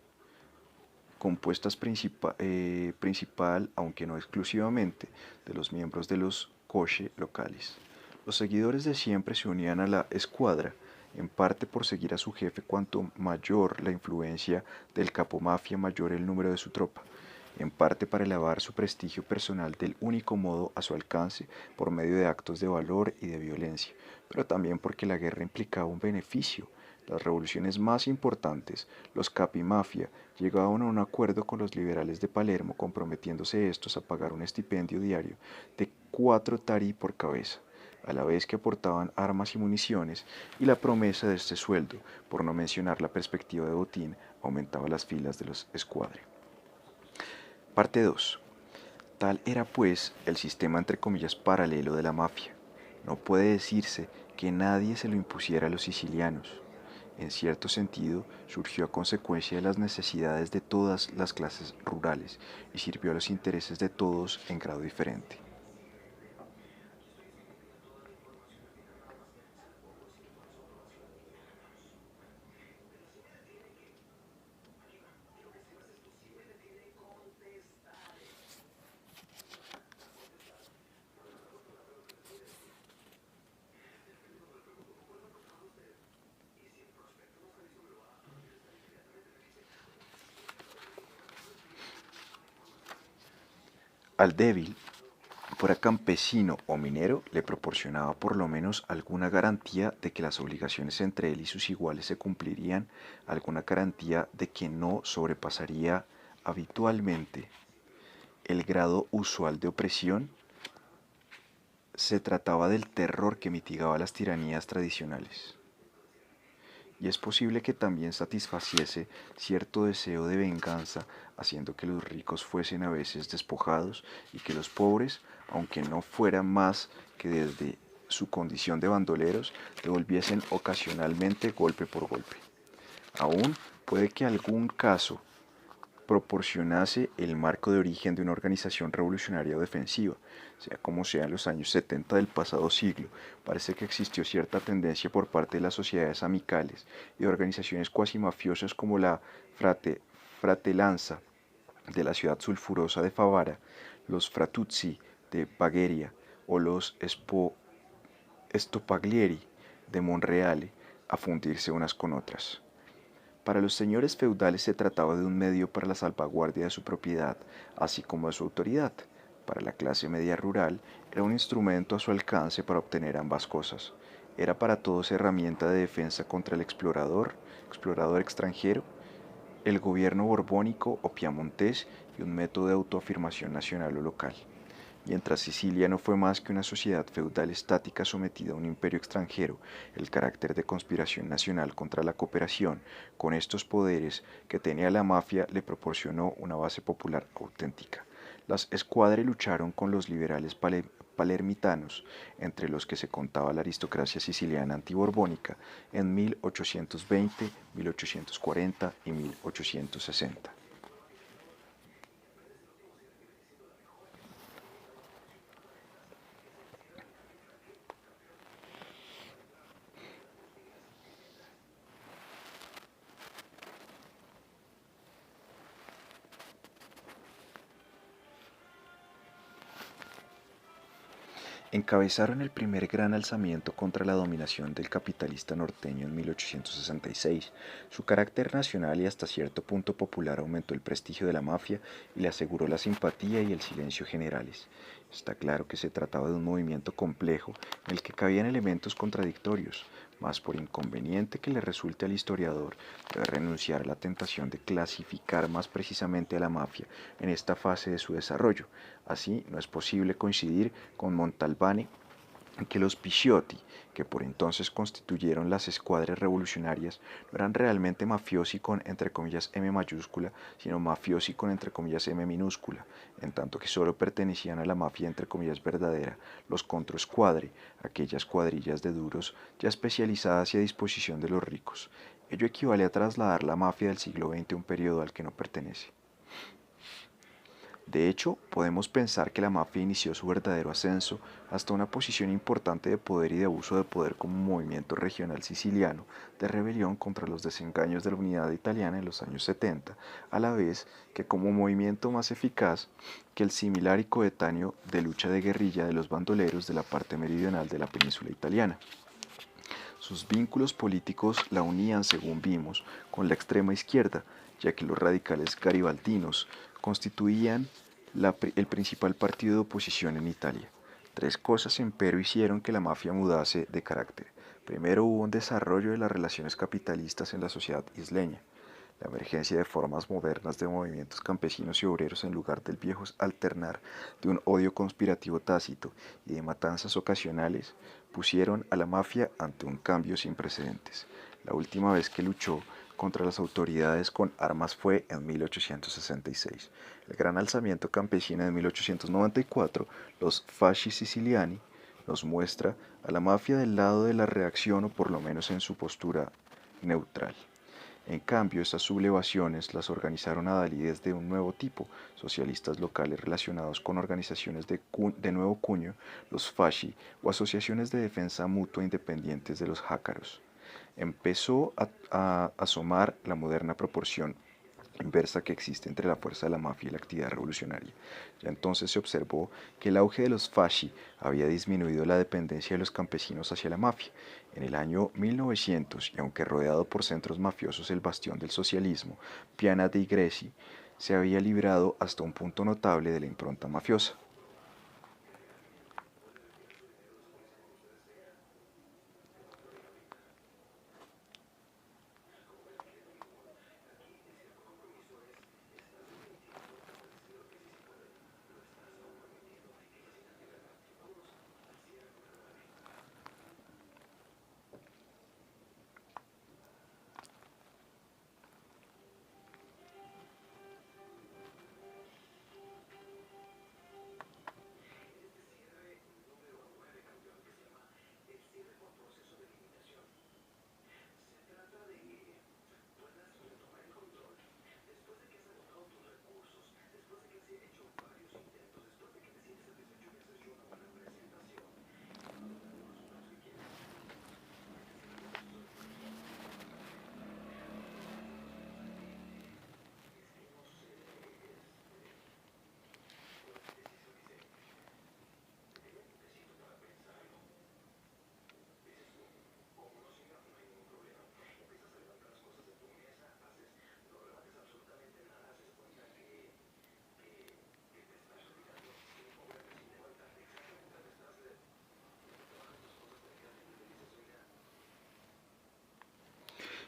Speaker 1: compuestas principal, aunque no exclusivamente, de los miembros de los coche locales. Los seguidores de siempre se unían a la escuadra, en parte por seguir a su jefe. Cuanto mayor la influencia del capomafia, mayor el número de su tropa, en parte para elevar su prestigio personal del único modo a su alcance, por medio de actos de valor y de violencia, pero también porque la guerra implicaba un beneficio. Las revoluciones más importantes, los capimafia, llegaban a un acuerdo con los liberales de Palermo, comprometiéndose estos a pagar un estipendio diario de 4 tari por cabeza, a la vez que aportaban armas y municiones, y la promesa de este sueldo, por no mencionar la perspectiva de botín, aumentaba las filas de los escuadres. Parte 2. Tal era pues el sistema entre comillas paralelo de la mafia. No puede decirse que nadie se lo impusiera a los sicilianos. En cierto sentido, surgió a consecuencia de las necesidades de todas las clases rurales y sirvió a los intereses de todos en grado diferente. Al débil, fuera campesino o minero, le proporcionaba por lo menos alguna garantía de que las obligaciones entre él y sus iguales se cumplirían, alguna garantía de que no sobrepasaría habitualmente el grado usual de opresión. Se trataba del terror que mitigaba las tiranías tradicionales y es posible que también satisfaciese cierto deseo de venganza, haciendo que los ricos fuesen a veces despojados y que los pobres, aunque no fueran más que desde su condición de bandoleros, devolviesen ocasionalmente golpe por golpe. Aún puede que algún caso proporcionase el marco de origen de una organización revolucionaria o defensiva, sea como sea en los años 70 del pasado siglo, parece que existió cierta tendencia por parte de las sociedades amicales y de organizaciones cuasi mafiosas como la Fratelanza de la ciudad sulfurosa de Favara, los Fratuzzi de Bagheria o los Stopaglieri de Monreale a fundirse unas con otras. Para los señores feudales se trataba de un medio para la salvaguardia de su propiedad, así como de su autoridad. Para la clase media rural era un instrumento a su alcance para obtener ambas cosas. Era para todos herramienta de defensa contra el explorador extranjero, el gobierno borbónico o piamontés y un método de autoafirmación nacional o local. Mientras Sicilia no fue más que una sociedad feudal estática sometida a un imperio extranjero, el carácter de conspiración nacional contra la cooperación con estos poderes que tenía la mafia le proporcionó una base popular auténtica. Las escuadre lucharon con los liberales palermitanos, entre los que se contaba la aristocracia siciliana antiborbónica, en 1820, 1840 y 1860. Encabezaron el primer gran alzamiento contra la dominación del capitalista norteño en 1866. Su carácter nacional y hasta cierto punto popular aumentó el prestigio de la mafia y le aseguró la simpatía y el silencio generales. Está claro que se trataba de un movimiento complejo en el que cabían elementos contradictorios, mas por inconveniente que le resulte al historiador, debe renunciar a la tentación de clasificar más precisamente a la mafia en esta fase de su desarrollo. Así, no es posible coincidir con Montalbán que los Picciotti, que por entonces constituyeron las escuadras revolucionarias, no eran realmente mafiosi con entre comillas M mayúscula, sino mafiosi con entre comillas M minúscula, en tanto que solo pertenecían a la mafia entre comillas verdadera, los controescuadre, aquellas cuadrillas de duros ya especializadas y a disposición de los ricos. Ello equivale a trasladar la mafia del siglo XX a un periodo al que no pertenece. De hecho, podemos pensar que la mafia inició su verdadero ascenso hasta una posición importante de poder y de abuso de poder como un movimiento regional siciliano de rebelión contra los desengaños de la unidad italiana en los años 70, a la vez que como movimiento más eficaz que el similar y coetáneo de lucha de guerrilla de los bandoleros de la parte meridional de la península italiana. Sus vínculos políticos la unían, según vimos, con la extrema izquierda, ya que los radicales garibaldinos constituían el principal partido de oposición en Italia. Tres cosas, empero, hicieron que la mafia mudase de carácter. Primero, hubo un desarrollo de las relaciones capitalistas en la sociedad isleña. La emergencia de formas modernas de movimientos campesinos y obreros en lugar del viejo alternar de un odio conspirativo tácito y de matanzas ocasionales pusieron a la mafia ante un cambio sin precedentes. La última vez que luchó contra las autoridades con armas fue en 1866. El gran alzamiento campesino de 1894, los Fasci Siciliani, nos muestra a la mafia del lado de la reacción o por lo menos en su postura neutral. En cambio, estas sublevaciones las organizaron adalides de un nuevo tipo, socialistas locales relacionados con organizaciones de nuevo cuño, los fasci, o asociaciones de defensa mutua independientes de los jácaros. Empezó a asomar la moderna proporción inversa que existe entre la fuerza de la mafia y la actividad revolucionaria. Ya entonces se observó que el auge de los fasci había disminuido la dependencia de los campesinos hacia la mafia. En el año 1900, y aunque rodeado por centros mafiosos el bastión del socialismo, Piana dei Greci, se había librado hasta un punto notable de la impronta mafiosa.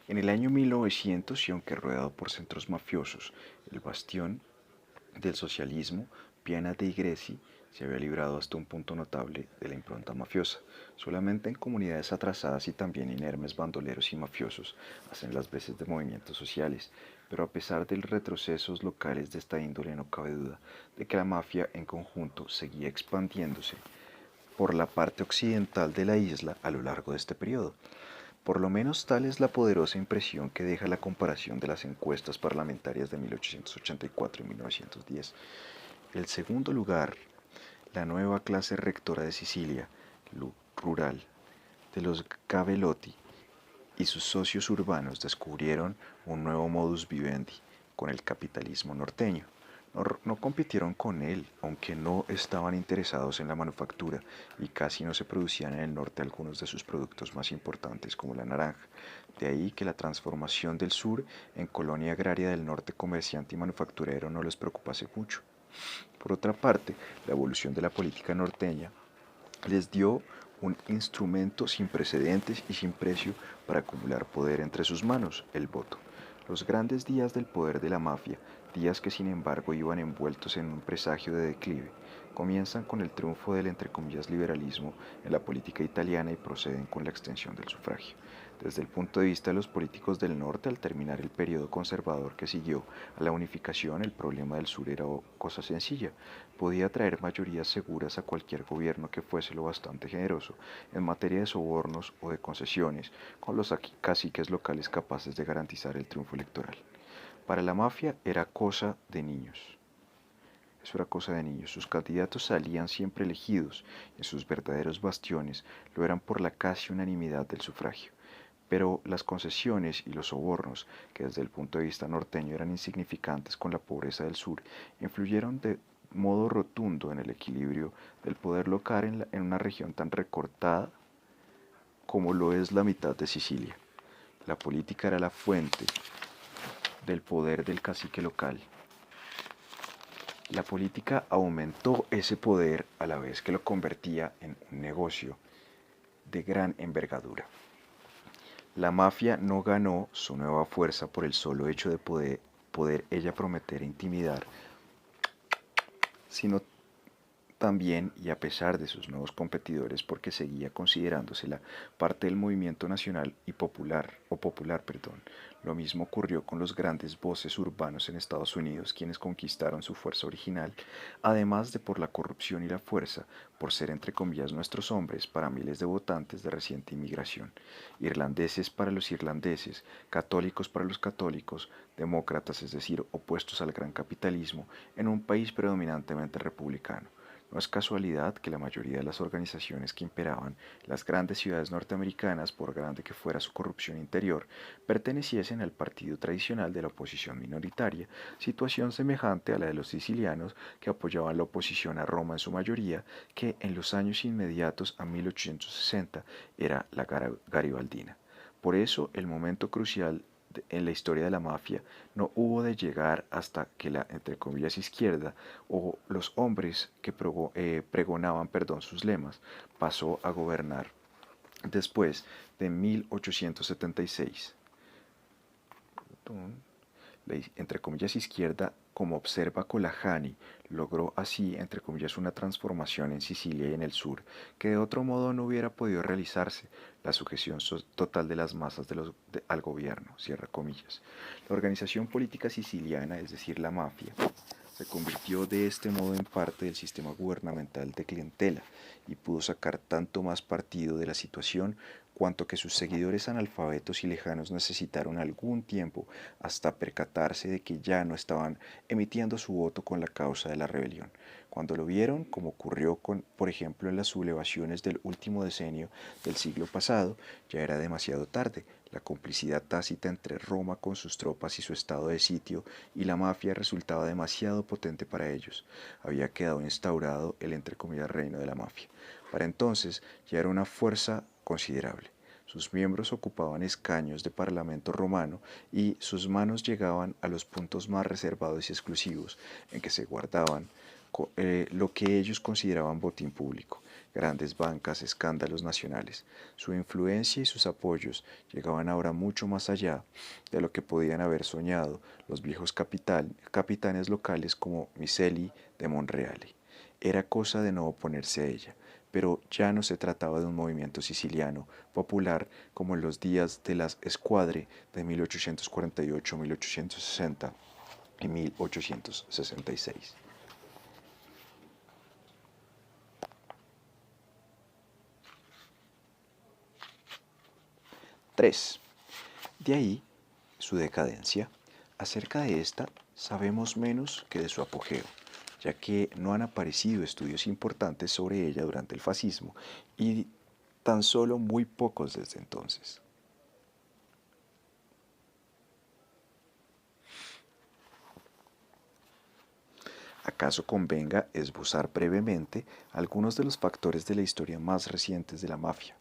Speaker 1: En el año 1900, y aunque rodeado por centros mafiosos, el bastión del socialismo, Piana dei Greci, se había librado hasta un punto notable de la impronta mafiosa. Solamente en comunidades atrasadas y también inermes bandoleros y mafiosos hacen las veces de movimientos sociales, pero a pesar de los retrocesos locales de esta índole no cabe duda de que la mafia en conjunto seguía expandiéndose por la parte occidental de la isla a lo largo de este periodo. Por lo menos tal es la poderosa impresión que deja la comparación de las encuestas parlamentarias de 1884 y 1910. El segundo lugar, la nueva clase rectora de Sicilia, rural, de los Gabelotti y sus socios urbanos descubrieron un nuevo modus vivendi con el capitalismo norteño. No compitieron con él, aunque no estaban interesados en la manufactura y casi no se producían en el norte algunos de sus productos más importantes como la naranja. De ahí que la transformación del sur en colonia agraria del norte comerciante y manufacturero no les preocupase mucho. Por otra parte, la evolución de la política norteña les dio un instrumento sin precedentes y sin precio para acumular poder entre sus manos, el voto. Los grandes días del poder de la mafia, días que sin embargo iban envueltos en un presagio de declive, comienzan con el triunfo del entre comillas liberalismo en la política italiana y proceden con la extensión del sufragio. Desde el punto de vista de los políticos del norte, al terminar el periodo conservador que siguió a la unificación, el problema del sur era cosa sencilla. Podía traer mayorías seguras a cualquier gobierno que fuese lo bastante generoso en materia de sobornos o de concesiones, con los caciques locales capaces de garantizar el triunfo electoral. Para la mafia era cosa de niños. Eso era cosa de niños. Sus candidatos salían siempre elegidos, y sus verdaderos bastiones lo eran por la casi unanimidad del sufragio. Pero las concesiones y los sobornos, que desde el punto de vista norteño eran insignificantes con la pobreza del sur, influyeron de modo rotundo en el equilibrio del poder local en una región tan recortada como lo es la mitad de Sicilia. La política era la fuente del poder del cacique local. La política aumentó ese poder a la vez que lo convertía en un negocio de gran envergadura. La mafia no ganó su nueva fuerza por el solo hecho de poder ella prometer e intimidar, sino también y a pesar de sus nuevos competidores porque seguía considerándosela parte del movimiento nacional y popular. Lo mismo ocurrió con los grandes voces urbanos en Estados Unidos, quienes conquistaron su fuerza original, además de por la corrupción y la fuerza, por ser entre comillas nuestros hombres para miles de votantes de reciente inmigración, irlandeses para los irlandeses, católicos para los católicos, demócratas, es decir, opuestos al gran capitalismo, en un país predominantemente republicano. No es casualidad que la mayoría de las organizaciones que imperaban las grandes ciudades norteamericanas, por grande que fuera su corrupción interior, perteneciesen al partido tradicional de la oposición minoritaria, situación semejante a la de los sicilianos que apoyaban la oposición a Roma en su mayoría, que en los años inmediatos a 1860 era la garibaldina. Por eso el momento crucial en la historia de la mafia no hubo de llegar hasta que la, entre comillas, izquierda o los hombres que pregonaban sus lemas pasó a gobernar después de 1876. La, entre comillas, izquierda, como observa Colajani, logró así, entre comillas, una transformación en Sicilia y en el sur, que de otro modo no hubiera podido realizarse, la sujeción total de las masas al gobierno, cierra comillas. La organización política siciliana, es decir, la mafia, se convirtió de este modo en parte del sistema gubernamental de clientela y pudo sacar tanto más partido de la situación cuanto que sus seguidores analfabetos y lejanos necesitaron algún tiempo hasta percatarse de que ya no estaban emitiendo su voto con la causa de la rebelión. Cuando lo vieron, como ocurrió por ejemplo, en las sublevaciones del último decenio del siglo pasado, ya era demasiado tarde. La complicidad tácita entre Roma con sus tropas y su estado de sitio y la mafia resultaba demasiado potente para ellos. Había quedado instaurado el entre comillas reino de la mafia. Para entonces ya era una fuerza considerable. Sus miembros ocupaban escaños de parlamento romano y sus manos llegaban a los puntos más reservados y exclusivos en que se guardaban lo que ellos consideraban botín público. grandes bancas, escándalos nacionales. Su influencia y sus apoyos llegaban ahora mucho más allá de lo que podían haber soñado los viejos capitanes locales como Miseli de Monreale. Era cosa de no oponerse a ella, pero ya no se trataba de un movimiento siciliano popular como en los días de las escuadre de 1848, 1860 y 1866. 3. De ahí su decadencia. Acerca de esta sabemos menos que de su apogeo, ya que no han aparecido estudios importantes sobre ella durante el fascismo y tan solo muy pocos desde entonces. ¿Acaso convenga esbozar brevemente algunos de los factores de la historia más recientes de la mafia?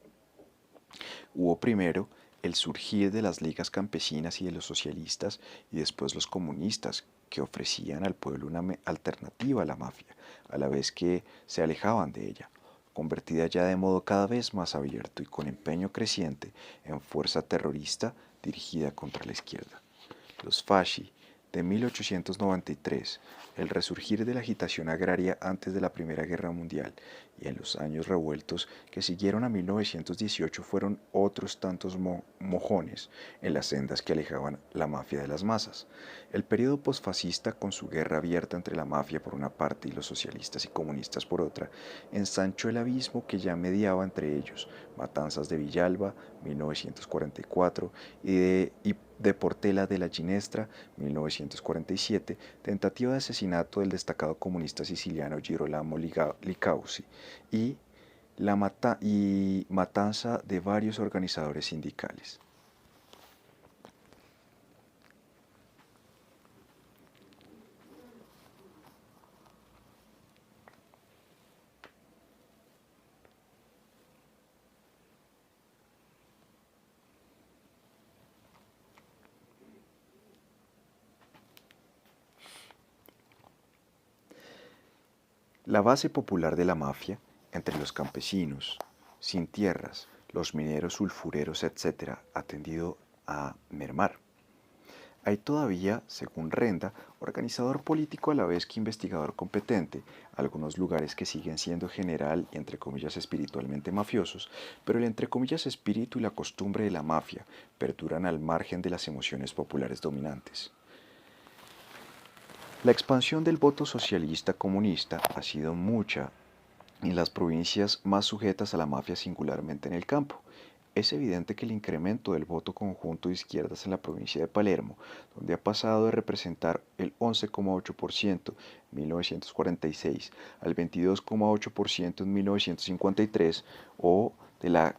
Speaker 1: Hubo primero el surgir de las ligas campesinas y de los socialistas y después los comunistas, que ofrecían al pueblo una alternativa a la mafia, a la vez que se alejaban de ella, convertida ya de modo cada vez más abierto y con empeño creciente en fuerza terrorista dirigida contra la izquierda. Los fasci de 1893, el resurgir de la agitación agraria antes de la Primera Guerra Mundial y en los años revueltos que siguieron a 1918 fueron otros tantos mojones en las sendas que alejaban la mafia de las masas. El periodo posfascista, con su guerra abierta entre la mafia por una parte y los socialistas y comunistas por otra, ensanchó el abismo que ya mediaba entre ellos, matanzas de Villalba, 1944, y de Portela de la Ginestra, 1947, tentativa de asesinato del destacado comunista siciliano Girolamo Licausi y y matanza de varios organizadores sindicales. La base popular de la mafia, entre los campesinos, sin tierras, los mineros sulfureros, etc., ha tendido a mermar. Hay todavía, según Renda, organizador político a la vez que investigador competente, algunos lugares que siguen siendo general y entre comillas espiritualmente mafiosos, pero el entre comillas espíritu y la costumbre de la mafia perduran al margen de las emociones populares dominantes. La expansión del voto socialista comunista ha sido mucha en las provincias más sujetas a la mafia, singularmente en el campo. Es evidente que el incremento del voto conjunto de izquierdas en la provincia de Palermo, donde ha pasado de representar el 11,8% en 1946 al 22,8% en 1953, o de la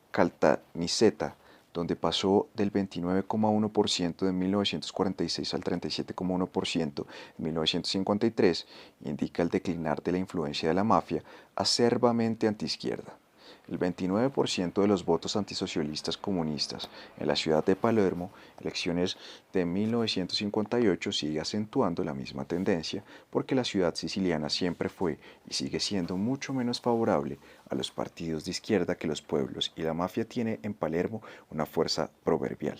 Speaker 1: Caltanissetta, donde pasó del 29,1% de 1946 al 37,1% en 1953, indica el declinar de la influencia de la mafia acerbamente antiizquierda. El 29% de los votos antisocialistas comunistas en la ciudad de Palermo, elecciones de 1958, sigue acentuando la misma tendencia porque la ciudad siciliana siempre fue y sigue siendo mucho menos favorable a los partidos de izquierda que los pueblos, y la mafia tiene en Palermo una fuerza proverbial.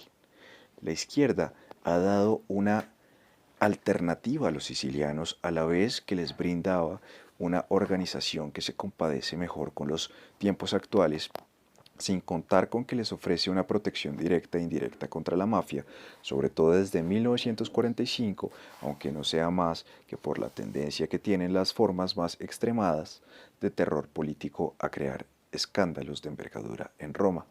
Speaker 1: La izquierda ha dado una alternativa a los sicilianos a la vez que les brindaba una organización que se compadece mejor con los tiempos actuales, sin contar con que les ofrece una protección directa e indirecta contra la mafia, sobre todo desde 1945, aunque no sea más que por la tendencia que tienen las formas más extremadas de terror político a crear escándalos de envergadura en Roma.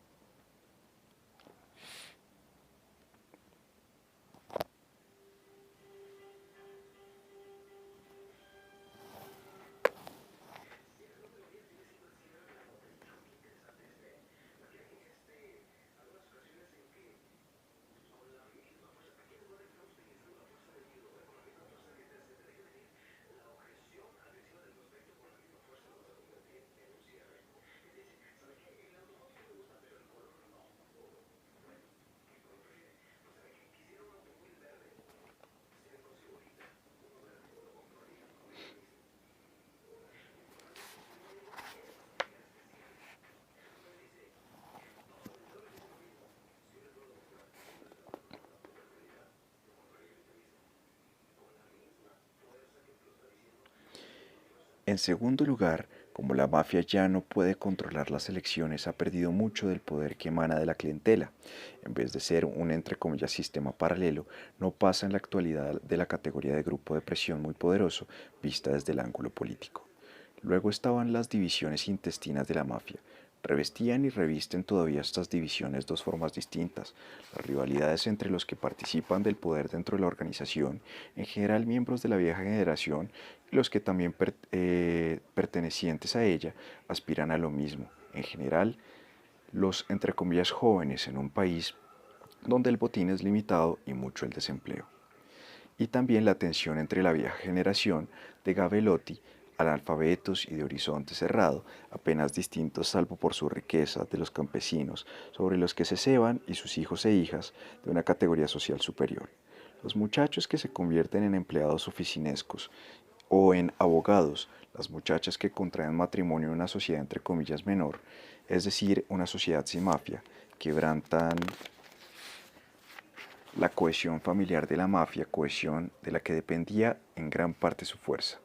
Speaker 1: En segundo lugar, como la mafia ya no puede controlar las elecciones, ha perdido mucho del poder que emana de la clientela. En vez de ser un entre comillas sistema paralelo, no pasa en la actualidad de la categoría de grupo de presión muy poderoso vista desde el ángulo político. Luego estaban las divisiones intestinas de la mafia. Revestían y revisten todavía estas divisiones dos formas distintas: las rivalidades entre los que participan del poder dentro de la organización, en general miembros de la vieja generación, y los que también pertenecientes a ella aspiran a lo mismo, en general los entre comillas jóvenes en un país donde el botín es limitado y mucho el desempleo. Y también la tensión entre la vieja generación de Gabelotti, analfabetos y de horizonte cerrado, apenas distintos salvo por su riqueza, de los campesinos, sobre los que se ceban, y sus hijos e hijas de una categoría social superior. Los muchachos que se convierten en empleados oficinescos o en abogados, las muchachas que contraen matrimonio en una sociedad entre comillas menor, es decir, una sociedad sin mafia, quebrantan la cohesión familiar de la mafia, cohesión de la que dependía en gran parte su fuerza.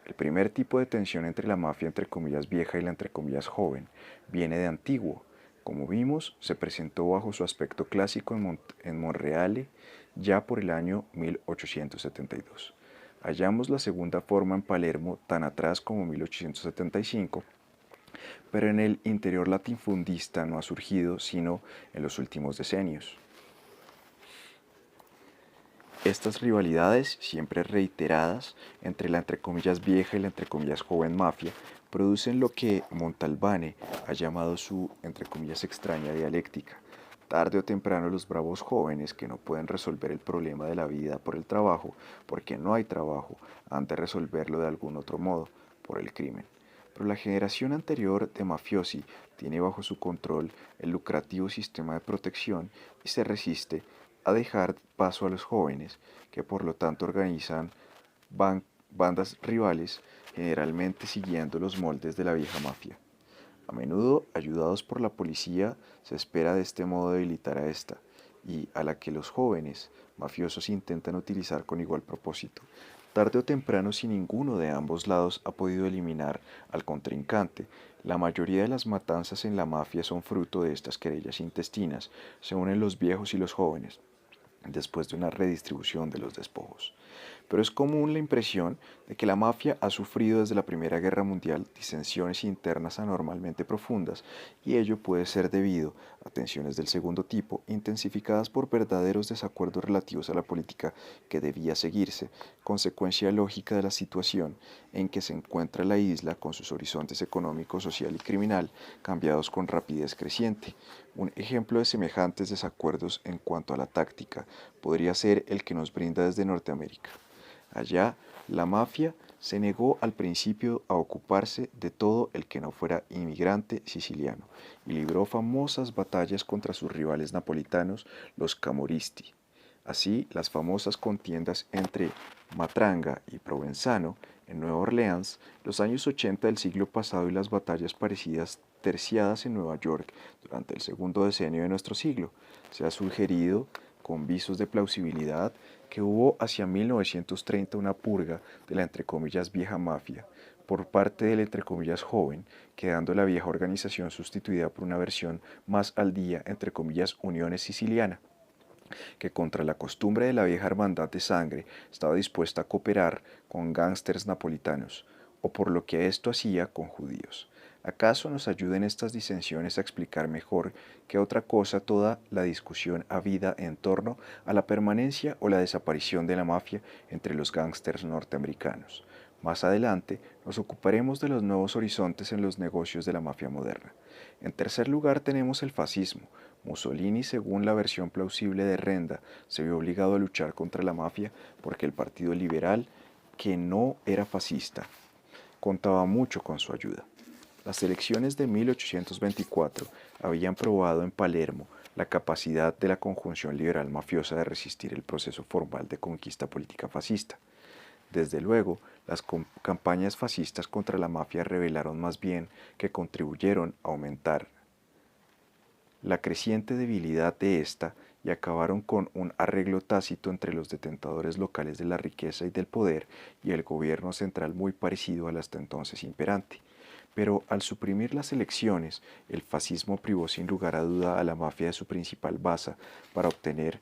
Speaker 1: El primer tipo de tensión entre la mafia entre comillas vieja y la entre comillas joven viene de antiguo. Como vimos, se presentó bajo su aspecto clásico en Monreale ya por el año 1872. Hallamos la segunda forma en Palermo tan atrás como 1875, pero en el interior latifundista no ha surgido sino en los últimos decenios. Estas rivalidades, siempre reiteradas entre la entre comillas vieja y la entre comillas joven mafia, producen lo que Montalbán ha llamado su entre comillas extraña dialéctica. Tarde o temprano los bravos jóvenes que no pueden resolver el problema de la vida por el trabajo, porque no hay trabajo, han de resolverlo de algún otro modo, por el crimen. Pero la generación anterior de mafiosi tiene bajo su control el lucrativo sistema de protección y se resiste a dejar paso a los jóvenes, que por lo tanto organizan bandas rivales, generalmente siguiendo los moldes de la vieja mafia. A menudo, ayudados por la policía, se espera de este modo debilitar a esta, y a la que los jóvenes mafiosos intentan utilizar con igual propósito. Tarde o temprano, si ninguno de ambos lados ha podido eliminar al contrincante, la mayoría de las matanzas en la mafia son fruto de estas querellas intestinas, se unen los viejos y los jóvenes, después de una redistribución de los despojos. Pero es común la impresión de que la mafia ha sufrido desde la Primera Guerra Mundial disensiones internas anormalmente profundas, y ello puede ser debido a tensiones del segundo tipo, intensificadas por verdaderos desacuerdos relativos a la política que debía seguirse, consecuencia lógica de la situación en que se encuentra la isla con sus horizontes económico, social y criminal cambiados con rapidez creciente. Un ejemplo de semejantes desacuerdos en cuanto a la táctica podría ser el que nos brinda desde Norteamérica. Allá, la mafia se negó al principio a ocuparse de todo el que no fuera inmigrante siciliano y libró famosas batallas contra sus rivales napolitanos, los Camorristi. Así, las famosas contiendas entre Matranga y Provenzano en Nueva Orleans, los años 80 del siglo pasado, y las batallas parecidas terciadas en Nueva York durante el segundo decenio de nuestro siglo. Se ha sugerido, con visos de plausibilidad, que hubo hacia 1930 una purga de la entre comillas vieja mafia por parte del entre comillas joven, quedando la vieja organización sustituida por una versión más al día entre comillas Uniones Siciliana, que contra la costumbre de la vieja hermandad de sangre estaba dispuesta a cooperar con gángsters napolitanos, o por lo que esto hacía con judíos. ¿Acaso nos ayuden estas disensiones a explicar mejor que otra cosa toda la discusión habida en torno a la permanencia o la desaparición de la mafia entre los gángsters norteamericanos? Más adelante nos ocuparemos de los nuevos horizontes en los negocios de la mafia moderna. En tercer lugar tenemos el fascismo. Mussolini, según la versión plausible de Renda, se vio obligado a luchar contra la mafia porque el Partido Liberal, que no era fascista, contaba mucho con su ayuda. Las elecciones de 1824 habían probado en Palermo la capacidad de la conjunción liberal mafiosa de resistir el proceso formal de conquista política fascista. Desde luego, las campañas fascistas contra la mafia revelaron más bien que contribuyeron a aumentar la creciente debilidad de ésta y acabaron con un arreglo tácito entre los detentadores locales de la riqueza y del poder y el gobierno central muy parecido al hasta entonces imperante. Pero al suprimir las elecciones, el fascismo privó sin lugar a duda a la mafia de su principal base para obtener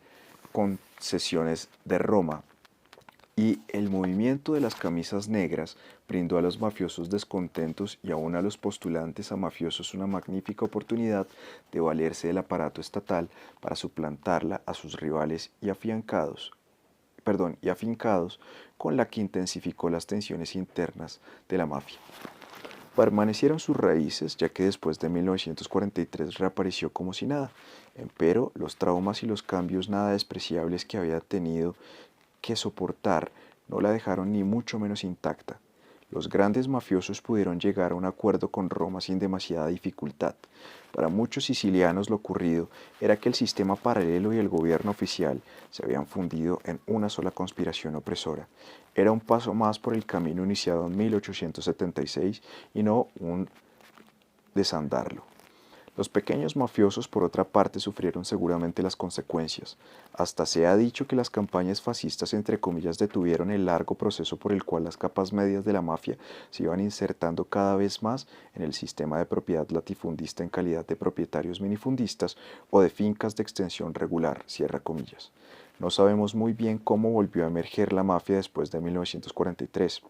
Speaker 1: concesiones de Roma, y el movimiento de las camisas negras brindó a los mafiosos descontentos y aún a los postulantes a mafiosos una magnífica oportunidad de valerse del aparato estatal para suplantarla a sus rivales y afincados, con la que intensificó las tensiones internas de la mafia. Permanecieron sus raíces, ya que después de 1943 reapareció como si nada. Empero, los traumas y los cambios nada despreciables que había tenido que soportar no la dejaron ni mucho menos intacta. Los grandes mafiosos pudieron llegar a un acuerdo con Roma sin demasiada dificultad. Para muchos sicilianos lo ocurrido era que el sistema paralelo y el gobierno oficial se habían fundido en una sola conspiración opresora. Era un paso más por el camino iniciado en 1876 y no un desandarlo. Los pequeños mafiosos, por otra parte, sufrieron seguramente las consecuencias. Hasta se ha dicho que las campañas fascistas, entre comillas, detuvieron el largo proceso por el cual las capas medias de la mafia se iban insertando cada vez más en el sistema de propiedad latifundista en calidad de propietarios minifundistas o de fincas de extensión regular, cierra comillas. No sabemos muy bien cómo volvió a emerger la mafia después de 1943.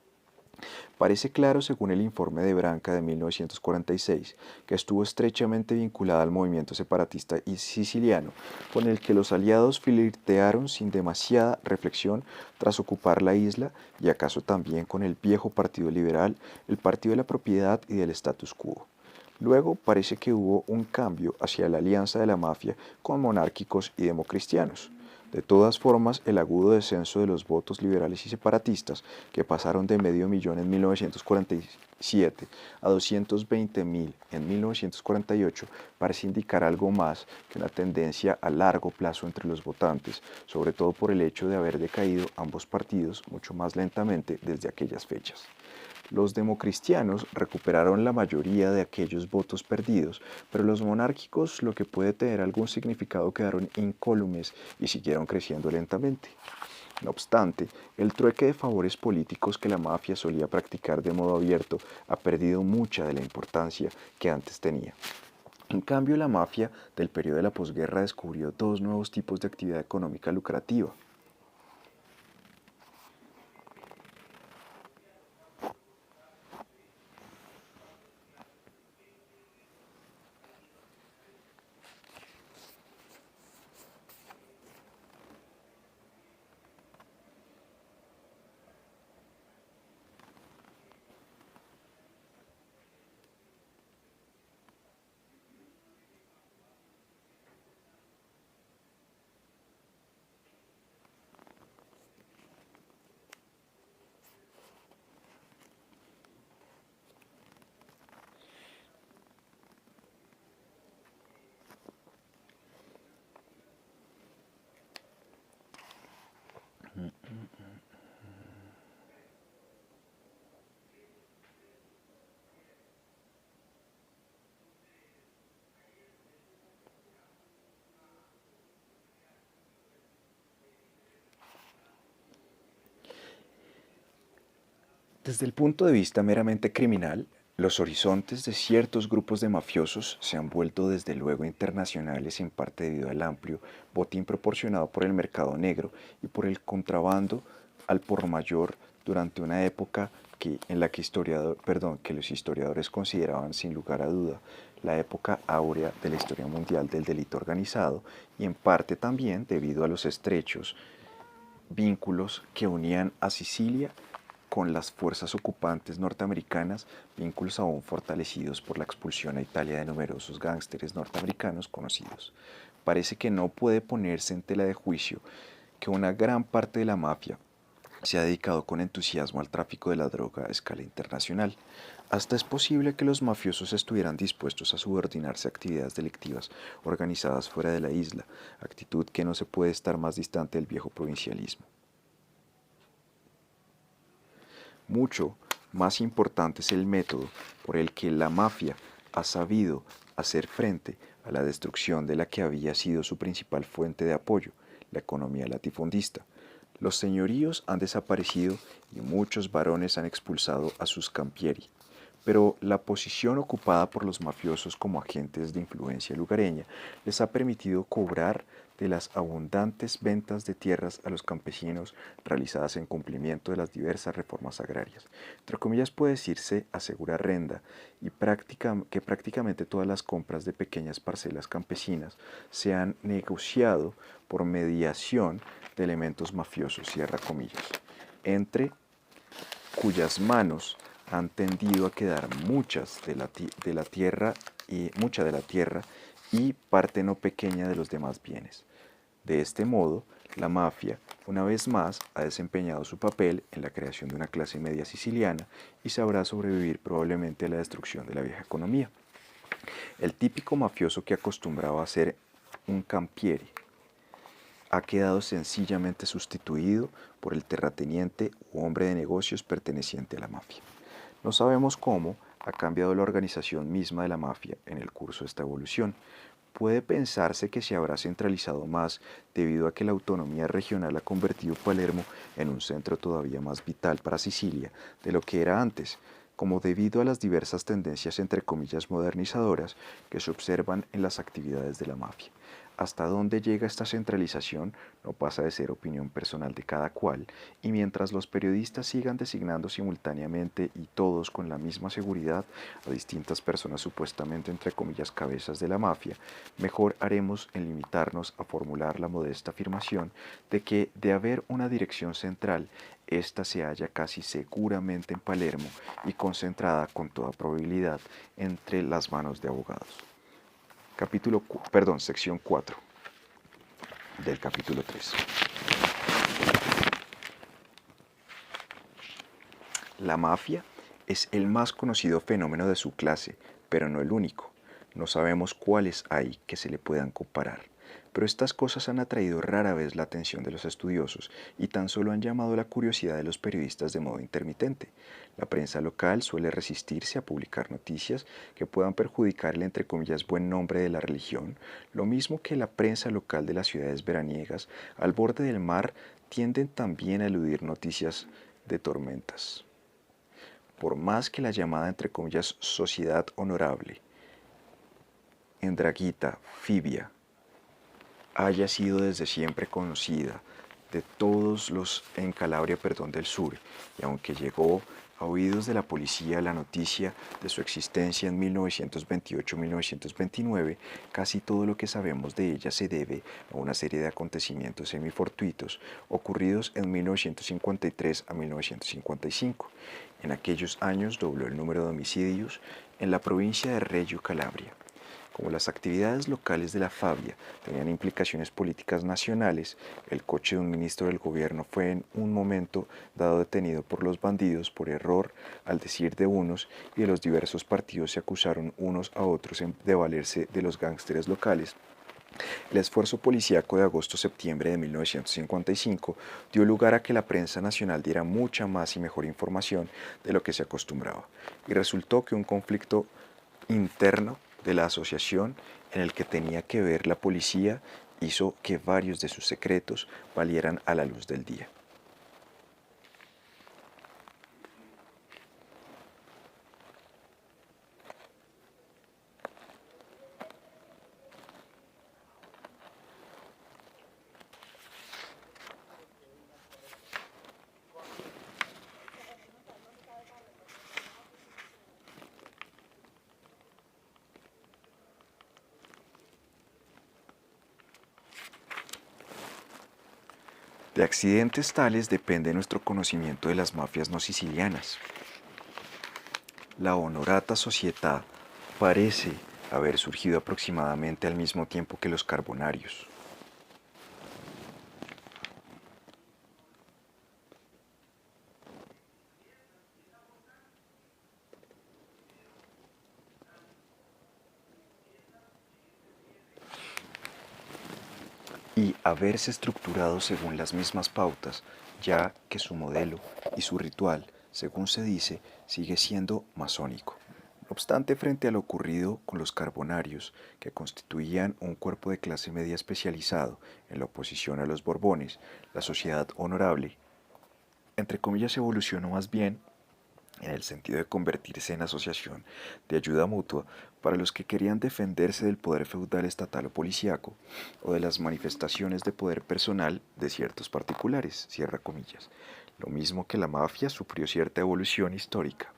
Speaker 1: Parece claro, según el informe de Branca de 1946, que estuvo estrechamente vinculada al movimiento separatista y siciliano, con el que los aliados flirtearon sin demasiada reflexión tras ocupar la isla, y acaso también con el viejo Partido Liberal, el Partido de la Propiedad y del Status Quo. Luego parece que hubo un cambio hacia la alianza de la mafia con monárquicos y democristianos. De todas formas, el agudo descenso de los votos liberales y separatistas, que pasaron de medio millón en 1947 a 220.000 en 1948, parece indicar algo más que una tendencia a largo plazo entre los votantes, sobre todo por el hecho de haber decaído ambos partidos mucho más lentamente desde aquellas fechas. Los democristianos recuperaron la mayoría de aquellos votos perdidos, pero los monárquicos, lo que puede tener algún significado, quedaron incólumes y siguieron creciendo lentamente. No obstante, el trueque de favores políticos que la mafia solía practicar de modo abierto ha perdido mucha de la importancia que antes tenía. En cambio, la mafia del periodo de la posguerra descubrió dos nuevos tipos de actividad económica lucrativa. Desde el punto de vista meramente criminal, los horizontes de ciertos grupos de mafiosos se han vuelto desde luego internacionales, en parte debido al amplio botín proporcionado por el mercado negro y por el contrabando al por mayor durante una época en la que los historiadores consideraban sin lugar a duda la época áurea de la historia mundial del delito organizado, y en parte también debido a los estrechos vínculos que unían a Sicilia con las fuerzas ocupantes norteamericanas, vínculos aún fortalecidos por la expulsión a Italia de numerosos gángsteres norteamericanos conocidos. Parece que no puede ponerse en tela de juicio que una gran parte de la mafia se ha dedicado con entusiasmo al tráfico de la droga a escala internacional. Hasta es posible que los mafiosos estuvieran dispuestos a subordinarse a actividades delictivas organizadas fuera de la isla, actitud que no se puede estar más distante del viejo provincialismo. Mucho más importante es el método por el que la mafia ha sabido hacer frente a la destrucción de la que había sido su principal fuente de apoyo, la economía latifundista. Los señoríos han desaparecido y muchos varones han expulsado a sus campieri, pero la posición ocupada por los mafiosos como agentes de influencia lugareña les ha permitido cobrar de las abundantes ventas de tierras a los campesinos realizadas en cumplimiento de las diversas reformas agrarias. Entre comillas puede decirse asegurar renda y que prácticamente todas las compras de pequeñas parcelas campesinas se han negociado por mediación de elementos mafiosos, cierra comillas, entre cuyas manos han tendido a quedar mucha de la tierra y parte no pequeña de los demás bienes. De este modo, la mafia, una vez más, ha desempeñado su papel en la creación de una clase media siciliana y sabrá sobrevivir probablemente a la destrucción de la vieja economía. El típico mafioso que acostumbraba a ser un campiere ha quedado sencillamente sustituido por el terrateniente u hombre de negocios perteneciente a la mafia. No sabemos cómo ha cambiado la organización misma de la mafia en el curso de esta evolución. Puede pensarse que se habrá centralizado más debido a que la autonomía regional ha convertido Palermo en un centro todavía más vital para Sicilia de lo que era antes, como debido a las diversas tendencias entre comillas modernizadoras que se observan en las actividades de la mafia. Hasta dónde llega esta centralización no pasa de ser opinión personal de cada cual, y mientras los periodistas sigan designando simultáneamente y todos con la misma seguridad a distintas personas supuestamente entre comillas cabezas de la mafia, mejor haremos en limitarnos a formular la modesta afirmación de que de haber una dirección central, esta se halla casi seguramente en Palermo y concentrada con toda probabilidad entre las manos de abogados. Sección 4 del capítulo 3. La mafia es el más conocido fenómeno de su clase, pero no el único. No sabemos cuáles hay que se le puedan comparar. Pero estas cosas han atraído rara vez la atención de los estudiosos y tan solo han llamado la curiosidad de los periodistas de modo intermitente. La prensa local suele resistirse a publicar noticias que puedan perjudicar el entre comillas buen nombre de la religión, lo mismo que la prensa local de las ciudades veraniegas al borde del mar tienden también a eludir noticias de tormentas. Por más que la llamada entre comillas sociedad honorable, Endraguita, Fibia, haya sido desde siempre conocida de todos los en Calabria, del sur, y aunque llegó a oídos de la policía la noticia de su existencia en 1928-1929, casi todo lo que sabemos de ella se debe a una serie de acontecimientos semifortuitos ocurridos en 1953 a 1955. En aquellos años dobló el número de homicidios en la provincia de Reggio Calabria. Como las actividades locales de la Fabia tenían implicaciones políticas nacionales, el coche de un ministro del gobierno fue en un momento dado detenido por los bandidos por error al decir de unos, y de los diversos partidos se acusaron unos a otros de valerse de los gángsteres locales. El esfuerzo policíaco de agosto-septiembre de 1955 dio lugar a que la prensa nacional diera mucha más y mejor información de lo que se acostumbraba, y resultó que un conflicto interno de la asociación en el que tenía que ver la policía hizo que varios de sus secretos valieran a la luz del día. De accidentes tales depende nuestro conocimiento de las mafias no sicilianas. La Honorata Società parece haber surgido aproximadamente al mismo tiempo que los Carbonarios. Y haberse estructurado según las mismas pautas, ya que su modelo y su ritual, según se dice, sigue siendo masónico. No obstante, frente a lo ocurrido con los carbonarios, que constituían un cuerpo de clase media especializado en la oposición a los Borbones, la sociedad honorable, entre comillas, evolucionó más bien en el sentido de convertirse en asociación de ayuda mutua para los que querían defenderse del poder feudal estatal o policíaco, o de las manifestaciones de poder personal de ciertos particulares, cierra comillas, lo mismo que la mafia sufrió cierta evolución histórica.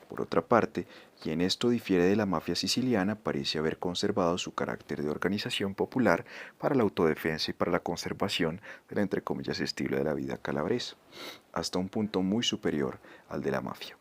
Speaker 1: Por otra parte, y en esto difiere de la mafia siciliana, parece haber conservado su carácter de organización popular para la autodefensa y para la conservación del entre comillas estilo de la vida calabresa, hasta un punto muy superior al de la mafia.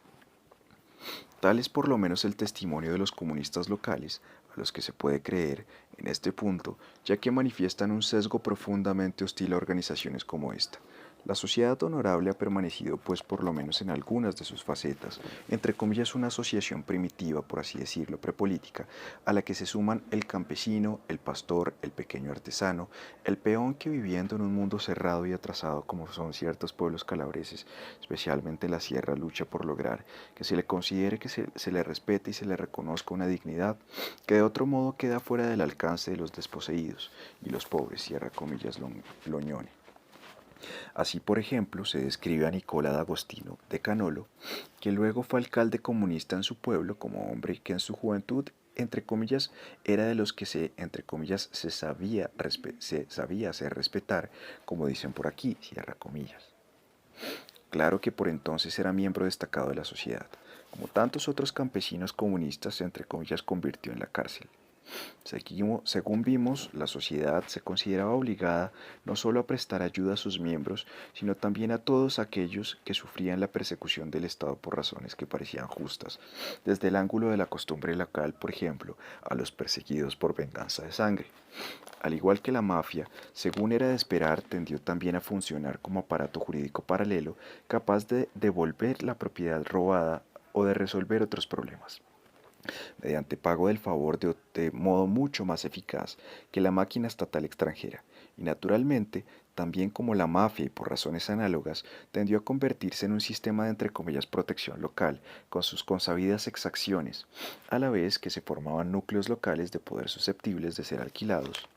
Speaker 1: Tal es por lo menos el testimonio de los comunistas locales, a los que se puede creer en este punto, ya que manifiestan un sesgo profundamente hostil a organizaciones como esta. La sociedad honorable ha permanecido, pues por lo menos en algunas de sus facetas, entre comillas una asociación primitiva, por así decirlo, prepolítica, a la que se suman el campesino, el pastor, el pequeño artesano, el peón que viviendo en un mundo cerrado y atrasado como son ciertos pueblos calabreses, especialmente en la sierra, lucha por lograr que se le considere, que se le respete y se le reconozca una dignidad que de otro modo queda fuera del alcance de los desposeídos y los pobres, cierra comillas, Loñone. Así, por ejemplo, se describe a Nicola d'Agostino de Canolo, que luego fue alcalde comunista en su pueblo como hombre que en su juventud, entre comillas, era de los que entre comillas, se sabía hacer respetar, como dicen por aquí, cierra comillas. Claro que por entonces era miembro destacado de la sociedad. Como tantos otros campesinos comunistas, se entre comillas convirtió en la cárcel. Según vimos, la sociedad se consideraba obligada no solo a prestar ayuda a sus miembros, sino también a todos aquellos que sufrían la persecución del Estado por razones que parecían justas, desde el ángulo de la costumbre local, por ejemplo, a los perseguidos por venganza de sangre. Al igual que la mafia, según era de esperar, tendió también a funcionar como aparato jurídico paralelo, capaz de devolver la propiedad robada o de resolver otros problemas mediante pago del favor de modo mucho más eficaz que la máquina estatal extranjera, y naturalmente, también como la mafia y por razones análogas, tendió a convertirse en un sistema de entre comillas protección local, con sus consabidas exacciones, a la vez que se formaban núcleos locales de poder susceptibles de ser alquilados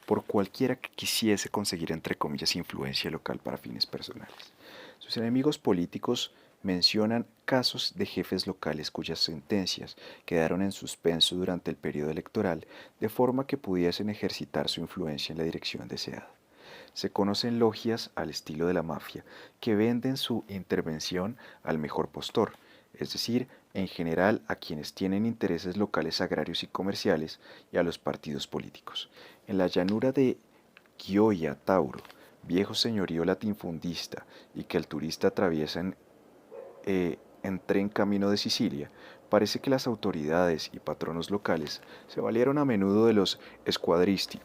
Speaker 1: por cualquiera que quisiese conseguir entre comillas influencia local para fines personales. Sus enemigos políticos mencionan casos de jefes locales cuyas sentencias quedaron en suspenso durante el periodo electoral, de forma que pudiesen ejercitar su influencia en la dirección deseada. Se conocen logias al estilo de la mafia que venden su intervención al mejor postor, es decir, en general a quienes tienen intereses locales agrarios y comerciales y a los partidos políticos. En la llanura de Gioia Tauro, viejo señorío latifundista y que el turista atraviesa en tren camino de Sicilia, parece que las autoridades y patronos locales se valieron a menudo de los escuadristi,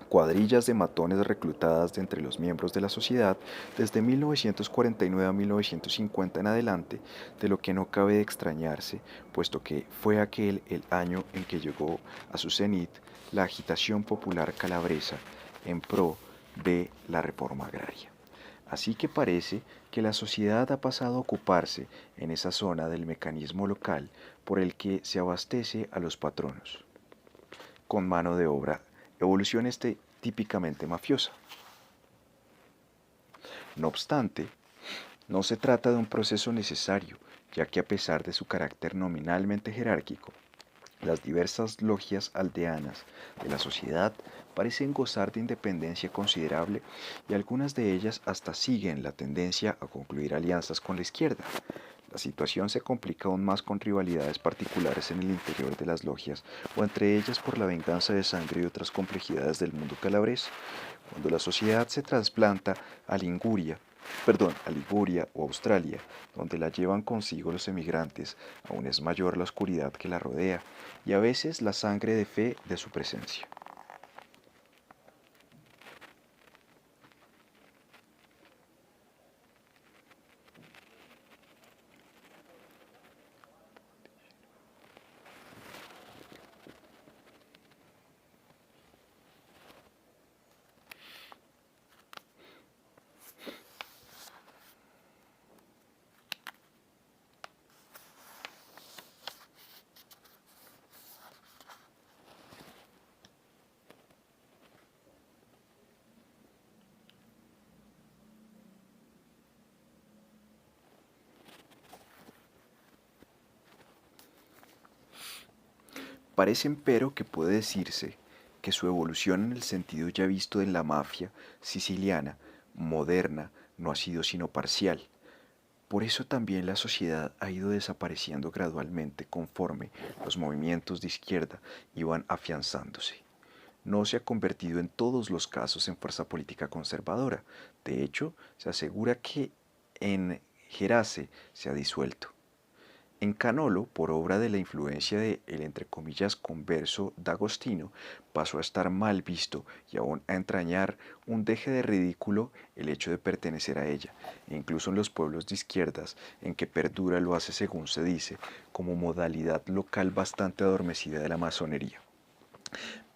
Speaker 1: cuadrillas de matones reclutadas de entre los miembros de la sociedad desde 1949 a 1950 en adelante, de lo que no cabe de extrañarse, puesto que fue aquel el año en que llegó a su cenit la agitación popular calabresa en pro de la reforma agraria. Así que parece que la sociedad ha pasado a ocuparse en esa zona del mecanismo local por el que se abastece a los patronos con mano de obra, evolución típicamente mafiosa. No obstante, no se trata de un proceso necesario, ya que a pesar de su carácter nominalmente jerárquico, las diversas logias aldeanas de la sociedad parecen gozar de independencia considerable y algunas de ellas hasta siguen la tendencia a concluir alianzas con la izquierda. La situación se complica aún más con rivalidades particulares en el interior de las logias o entre ellas por la venganza de sangre y otras complejidades del mundo calabrés. Cuando la sociedad se trasplanta a a Liguria o Australia, donde la llevan consigo los emigrantes, aún es mayor la oscuridad que la rodea y a veces la sangre de fe de su presencia. Parece empero que puede decirse que su evolución en el sentido ya visto de la mafia siciliana moderna no ha sido sino parcial. Por eso también la sociedad ha ido desapareciendo gradualmente conforme los movimientos de izquierda iban afianzándose. No se ha convertido en todos los casos en fuerza política conservadora. De hecho, se asegura que en Gerace se ha disuelto. En Canolo, por obra de la influencia de el entre comillas converso D'Agostino, pasó a estar mal visto y aún a entrañar un deje de ridículo el hecho de pertenecer a ella, e incluso en los pueblos de izquierdas, en que perdura lo hace según se dice, como modalidad local bastante adormecida de la masonería.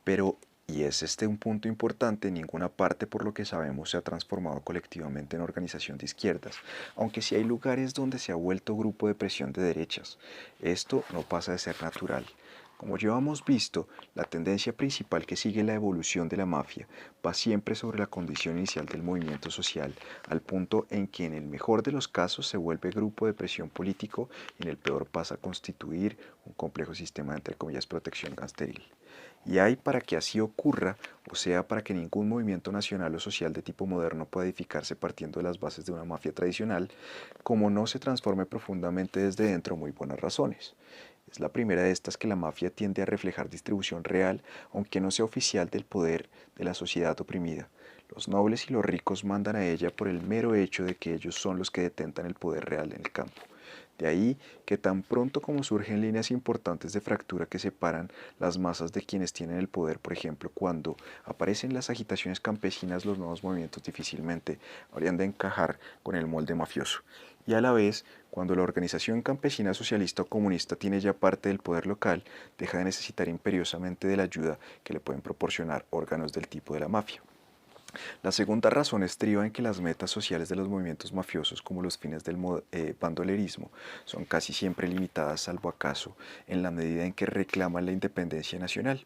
Speaker 1: Pero, y es este un punto importante, ninguna parte por lo que sabemos se ha transformado colectivamente en organización de izquierdas, aunque sí hay lugares donde se ha vuelto grupo de presión de derechas. Esto no pasa de ser natural. Como ya hemos visto, la tendencia principal que sigue la evolución de la mafia va siempre sobre la condición inicial del movimiento social, al punto en que en el mejor de los casos se vuelve grupo de presión político y en el peor pasa a constituir un complejo sistema de entre comillas protección gangsteril. Y hay para que así ocurra, o sea, para que ningún movimiento nacional o social de tipo moderno pueda edificarse partiendo de las bases de una mafia tradicional, como no se transforme profundamente desde dentro muy buenas razones. Es la primera de estas que la mafia tiende a reflejar distribución real, aunque no sea oficial del poder de la sociedad oprimida. Los nobles y los ricos mandan a ella por el mero hecho de que ellos son los que detentan el poder real en el campo. De ahí que tan pronto como surgen líneas importantes de fractura que separan las masas de quienes tienen el poder, por ejemplo, cuando aparecen las agitaciones campesinas, los nuevos movimientos difícilmente habrían de encajar con el molde mafioso. Y a la vez, cuando la organización campesina socialista o comunista tiene ya parte del poder local, deja de necesitar imperiosamente de la ayuda que le pueden proporcionar órganos del tipo de la mafia. La segunda razón estriba en que las metas sociales de los movimientos mafiosos, como los fines del bandolerismo, son casi siempre limitadas, salvo acaso, en la medida en que reclaman la independencia nacional.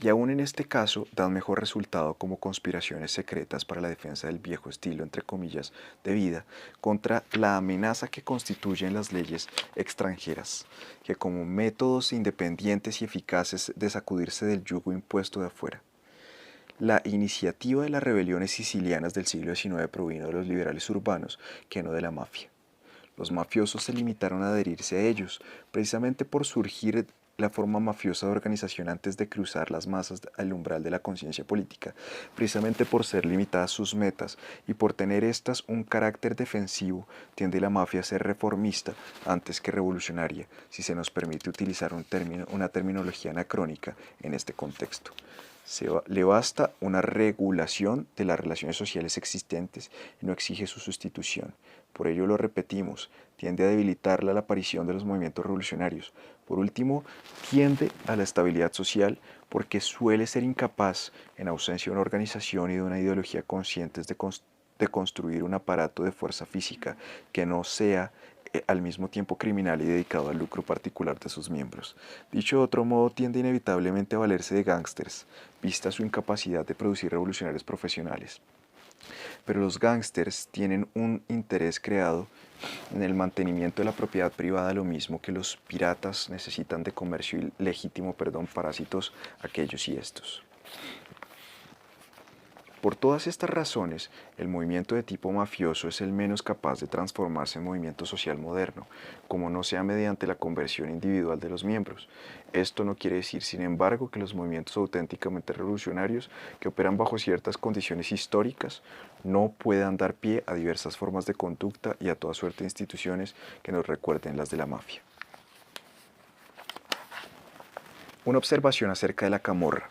Speaker 1: Y aún en este caso dan mejor resultado como conspiraciones secretas para la defensa del viejo estilo, entre comillas, de vida, contra la amenaza que constituyen las leyes extranjeras, que como métodos independientes y eficaces de sacudirse del yugo impuesto de afuera. La iniciativa de las rebeliones sicilianas del siglo XIX provino de los liberales urbanos, que no de la mafia. Los mafiosos se limitaron a adherirse a ellos, precisamente por surgir la forma mafiosa de organización antes de cruzar las masas al umbral de la conciencia política, precisamente por ser limitadas sus metas y por tener estas un carácter defensivo, tiende la mafia a ser reformista antes que revolucionaria, si se nos permite utilizar una terminología anacrónica en este contexto. Le basta una regulación de las relaciones sociales existentes y no exige su sustitución. Por ello lo repetimos, tiende a debilitar la aparición de los movimientos revolucionarios. Por último, tiende a la estabilidad social porque suele ser incapaz, en ausencia de una organización y de una ideología conscientes de construir un aparato de fuerza física que no sea al mismo tiempo criminal y dedicado al lucro particular de sus miembros. Dicho de otro modo, tiende inevitablemente a valerse de gángsters, vista su incapacidad de producir revolucionarios profesionales. Pero los gángsters tienen un interés creado en el mantenimiento de la propiedad privada, lo mismo que los piratas necesitan de comercio legítimo, parásitos aquellos y estos. Por todas estas razones, el movimiento de tipo mafioso es el menos capaz de transformarse en movimiento social moderno, como no sea mediante la conversión individual de los miembros. Esto no quiere decir, sin embargo, que los movimientos auténticamente revolucionarios, que operan bajo ciertas condiciones históricas, no puedan dar pie a diversas formas de conducta y a toda suerte de instituciones que nos recuerden las de la mafia. Una observación acerca de la camorra.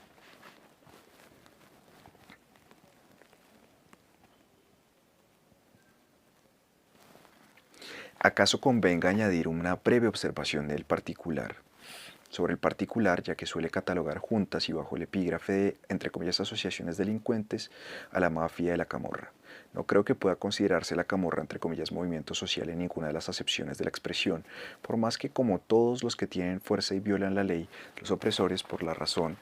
Speaker 1: ¿Acaso convenga añadir una breve observación del particular? Sobre el particular, ya que suele catalogar juntas y bajo el epígrafe de, entre comillas, asociaciones delincuentes, a la mafia y la camorra. No creo que pueda considerarse la camorra, entre comillas, movimiento social en ninguna de las acepciones de la expresión, por más que como todos los que tienen fuerza y violan la ley, los opresores, por la razón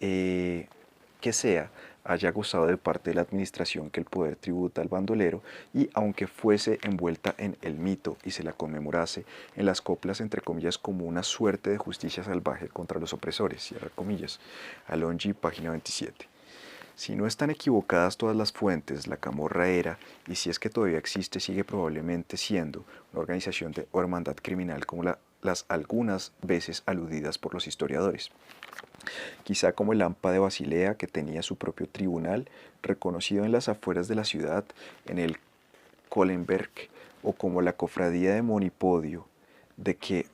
Speaker 1: que sea, haya gozado de parte de la administración que el poder tributa al bandolero, y aunque fuese envuelta en el mito y se la conmemorase en las coplas entre comillas como una suerte de justicia salvaje contra los opresores, cierra comillas. Alongi, página 27. Si no están equivocadas todas las fuentes, la camorra era, y si es que todavía existe, sigue probablemente siendo una organización o hermandad criminal como las algunas veces aludidas por los historiadores. Quizá como el AMPA de Basilea, que tenía su propio tribunal, reconocido en las afueras de la ciudad, en el Kohlenberg, o como la cofradía de Monipodio, de que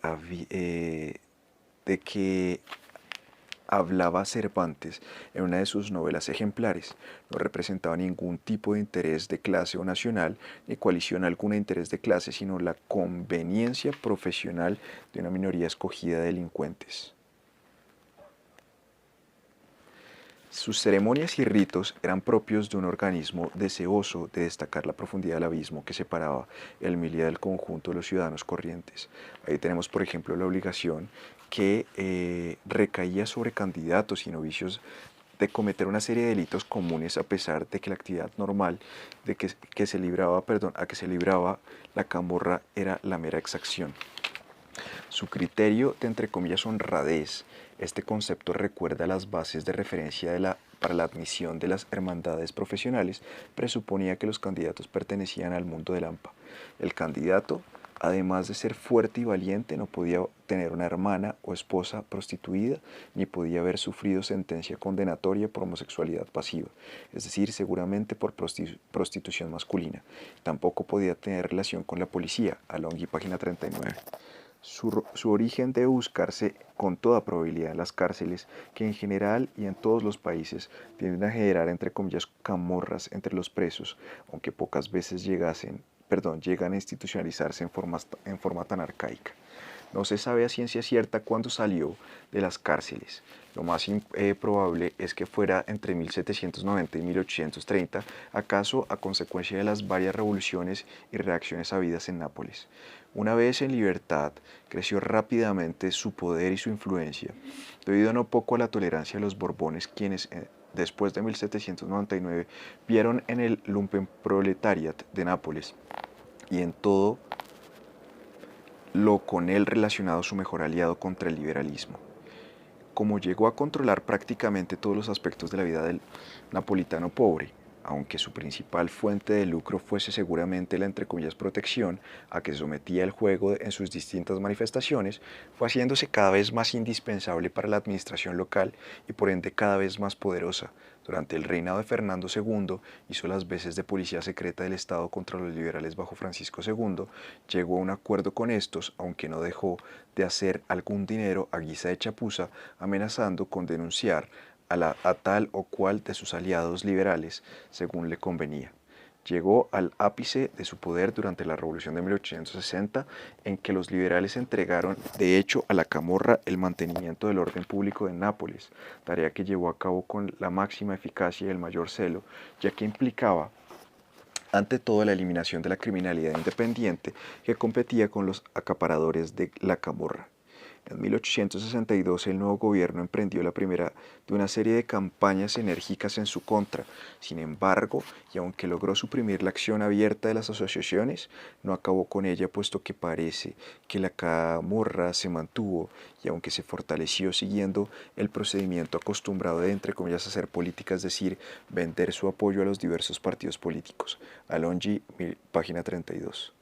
Speaker 1: hablaba Cervantes en una de sus novelas ejemplares. No representaba ningún tipo de interés de clase o nacional, ni coalición alguna de interés de clase, sino la conveniencia profesional de una minoría escogida de delincuentes. Sus ceremonias y ritos eran propios de un organismo deseoso de destacar la profundidad del abismo que separaba el Milia del conjunto de los ciudadanos corrientes. Ahí tenemos, por ejemplo, la obligación que recaía sobre candidatos y novicios de cometer una serie de delitos comunes, a pesar de que la actividad normal que se libraba, a que se libraba la camorra era la mera exacción. Su criterio de, entre comillas, honradez, este concepto recuerda las bases de referencia para la admisión de las hermandades profesionales, presuponía que los candidatos pertenecían al mundo del AMPA. El candidato, además de ser fuerte y valiente, no podía tener una hermana o esposa prostituida, ni podía haber sufrido sentencia condenatoria por homosexualidad pasiva, es decir, seguramente por prostitución masculina. Tampoco podía tener relación con la policía, Alonghi, página 39. Su origen debe buscarse con toda probabilidad en las cárceles, que en general y en todos los países tienden a generar, entre comillas, camorras entre los presos, aunque pocas veces llegan a institucionalizarse en forma tan arcaica. No se sabe a ciencia cierta cuándo salió de las cárceles. Lo más probable es que fuera entre 1790 y 1830, acaso a consecuencia de las varias revoluciones y reacciones habidas en Nápoles. Una vez en libertad, creció rápidamente su poder y su influencia, debido no poco a la tolerancia de los Borbones, quienes después de 1799 vieron en el lumpenproletariat de Nápoles y en todo lo con él relacionado su mejor aliado contra el liberalismo. Como llegó a controlar prácticamente todos los aspectos de la vida del napolitano pobre, aunque su principal fuente de lucro fuese seguramente la, entre comillas, protección a que sometía el juego en sus distintas manifestaciones, fue haciéndose cada vez más indispensable para la administración local y por ende cada vez más poderosa. Durante el reinado de Fernando II hizo las veces de policía secreta del Estado contra los liberales bajo Francisco II, llegó a un acuerdo con estos, aunque no dejó de hacer algún dinero a guisa de chapuza, amenazando con denunciar a tal o cual de sus aliados liberales, según le convenía. Llegó al ápice de su poder durante la Revolución de 1860, en que los liberales entregaron, de hecho, a la camorra el mantenimiento del orden público de Nápoles, tarea que llevó a cabo con la máxima eficacia y el mayor celo, ya que implicaba ante todo la eliminación de la criminalidad independiente que competía con los acaparadores de la camorra. En 1862 el nuevo gobierno emprendió la primera de una serie de campañas enérgicas en su contra. Sin embargo, y aunque logró suprimir la acción abierta de las asociaciones, no acabó con ella, puesto que parece que la camorra se mantuvo y aunque se fortaleció siguiendo el procedimiento acostumbrado de, entre comillas, hacer política, es decir, vender su apoyo a los diversos partidos políticos. Alongi, página 32.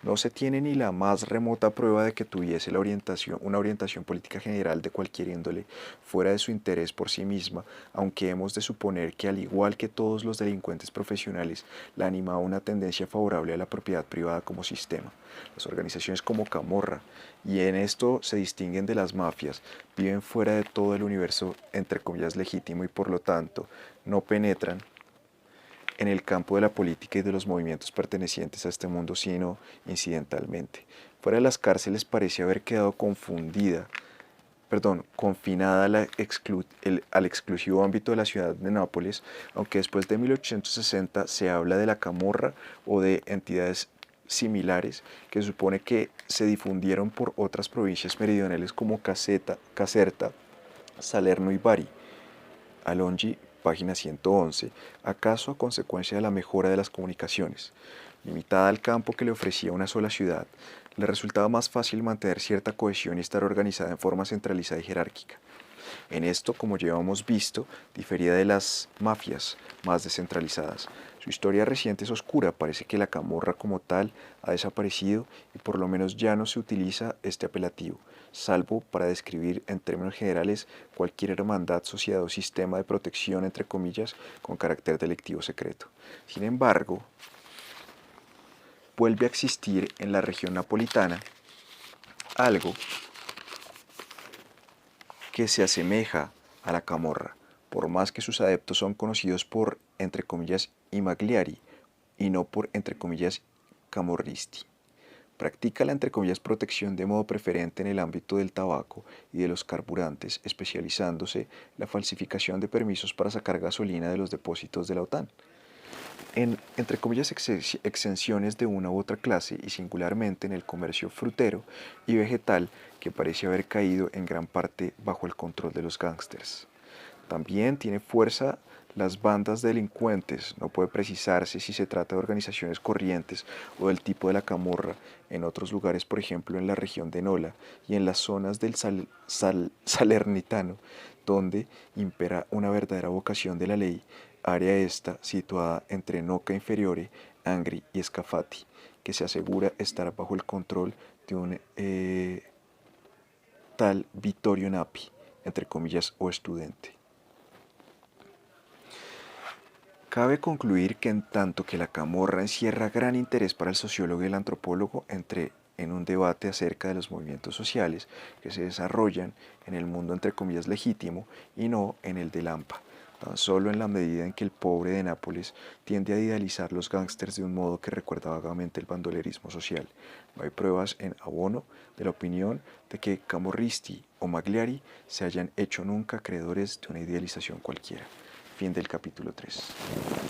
Speaker 1: No se tiene ni la más remota prueba de que tuviese una orientación política general de cualquier índole fuera de su interés por sí misma, aunque hemos de suponer que, al igual que todos los delincuentes profesionales, la animaba una tendencia favorable a la propiedad privada como sistema. Las organizaciones como Camorra, y en esto se distinguen de las mafias, viven fuera de todo el universo, entre comillas, legítimo, y por lo tanto no penetran en el campo de la política y de los movimientos pertenecientes a este mundo, sino incidentalmente. Fuera de las cárceles parece haber quedado confinada al exclusivo ámbito de la ciudad de Nápoles, aunque después de 1860 se habla de la camorra o de entidades similares que se supone que se difundieron por otras provincias meridionales como Caserta, Salerno y Bari. Alongi, página 111, acaso a consecuencia de la mejora de las comunicaciones. Limitada al campo que le ofrecía una sola ciudad, le resultaba más fácil mantener cierta cohesión y estar organizada en forma centralizada y jerárquica. En esto, como ya hemos visto, difería de las mafias más descentralizadas. Su historia reciente es oscura, parece que la camorra como tal ha desaparecido y por lo menos ya no se utiliza este apelativo, salvo para describir en términos generales cualquier hermandad, sociedad o sistema de protección, entre comillas, con carácter delictivo secreto. Sin embargo, vuelve a existir en la región napolitana algo que se asemeja a la camorra, por más que sus adeptos son conocidos por, entre comillas, i Magliari y no por, entre comillas, camorristi. Practica la, entre comillas, protección de modo preferente en el ámbito del tabaco y de los carburantes, especializándose en la falsificación de permisos para sacar gasolina de los depósitos de la OTAN. En, entre comillas, exenciones de una u otra clase y singularmente en el comercio frutero y vegetal que parece haber caído en gran parte bajo el control de los gángsters. También tiene fuerza las bandas de delincuentes, no puede precisarse si se trata de organizaciones corrientes o del tipo de la camorra en otros lugares, por ejemplo en la región de Nola y en las zonas del Salernitano, donde impera una verdadera vocación de la ley, área esta situada entre Noca Inferiore, Angri y Scafati, que se asegura estar bajo el control de un tal Vittorio Napi, entre comillas, o estudiante. Cabe concluir que en tanto que la camorra encierra gran interés para el sociólogo y el antropólogo en un debate acerca de los movimientos sociales que se desarrollan en el mundo entre comillas legítimo y no en el de Lampa, tan solo en la medida en que el pobre de Nápoles tiende a idealizar los gángsters de un modo que recuerda vagamente el bandolerismo social. No hay pruebas en abono de la opinión de que Camorristi o Magliari se hayan hecho nunca acreedores de una idealización cualquiera. Fin del capítulo 3.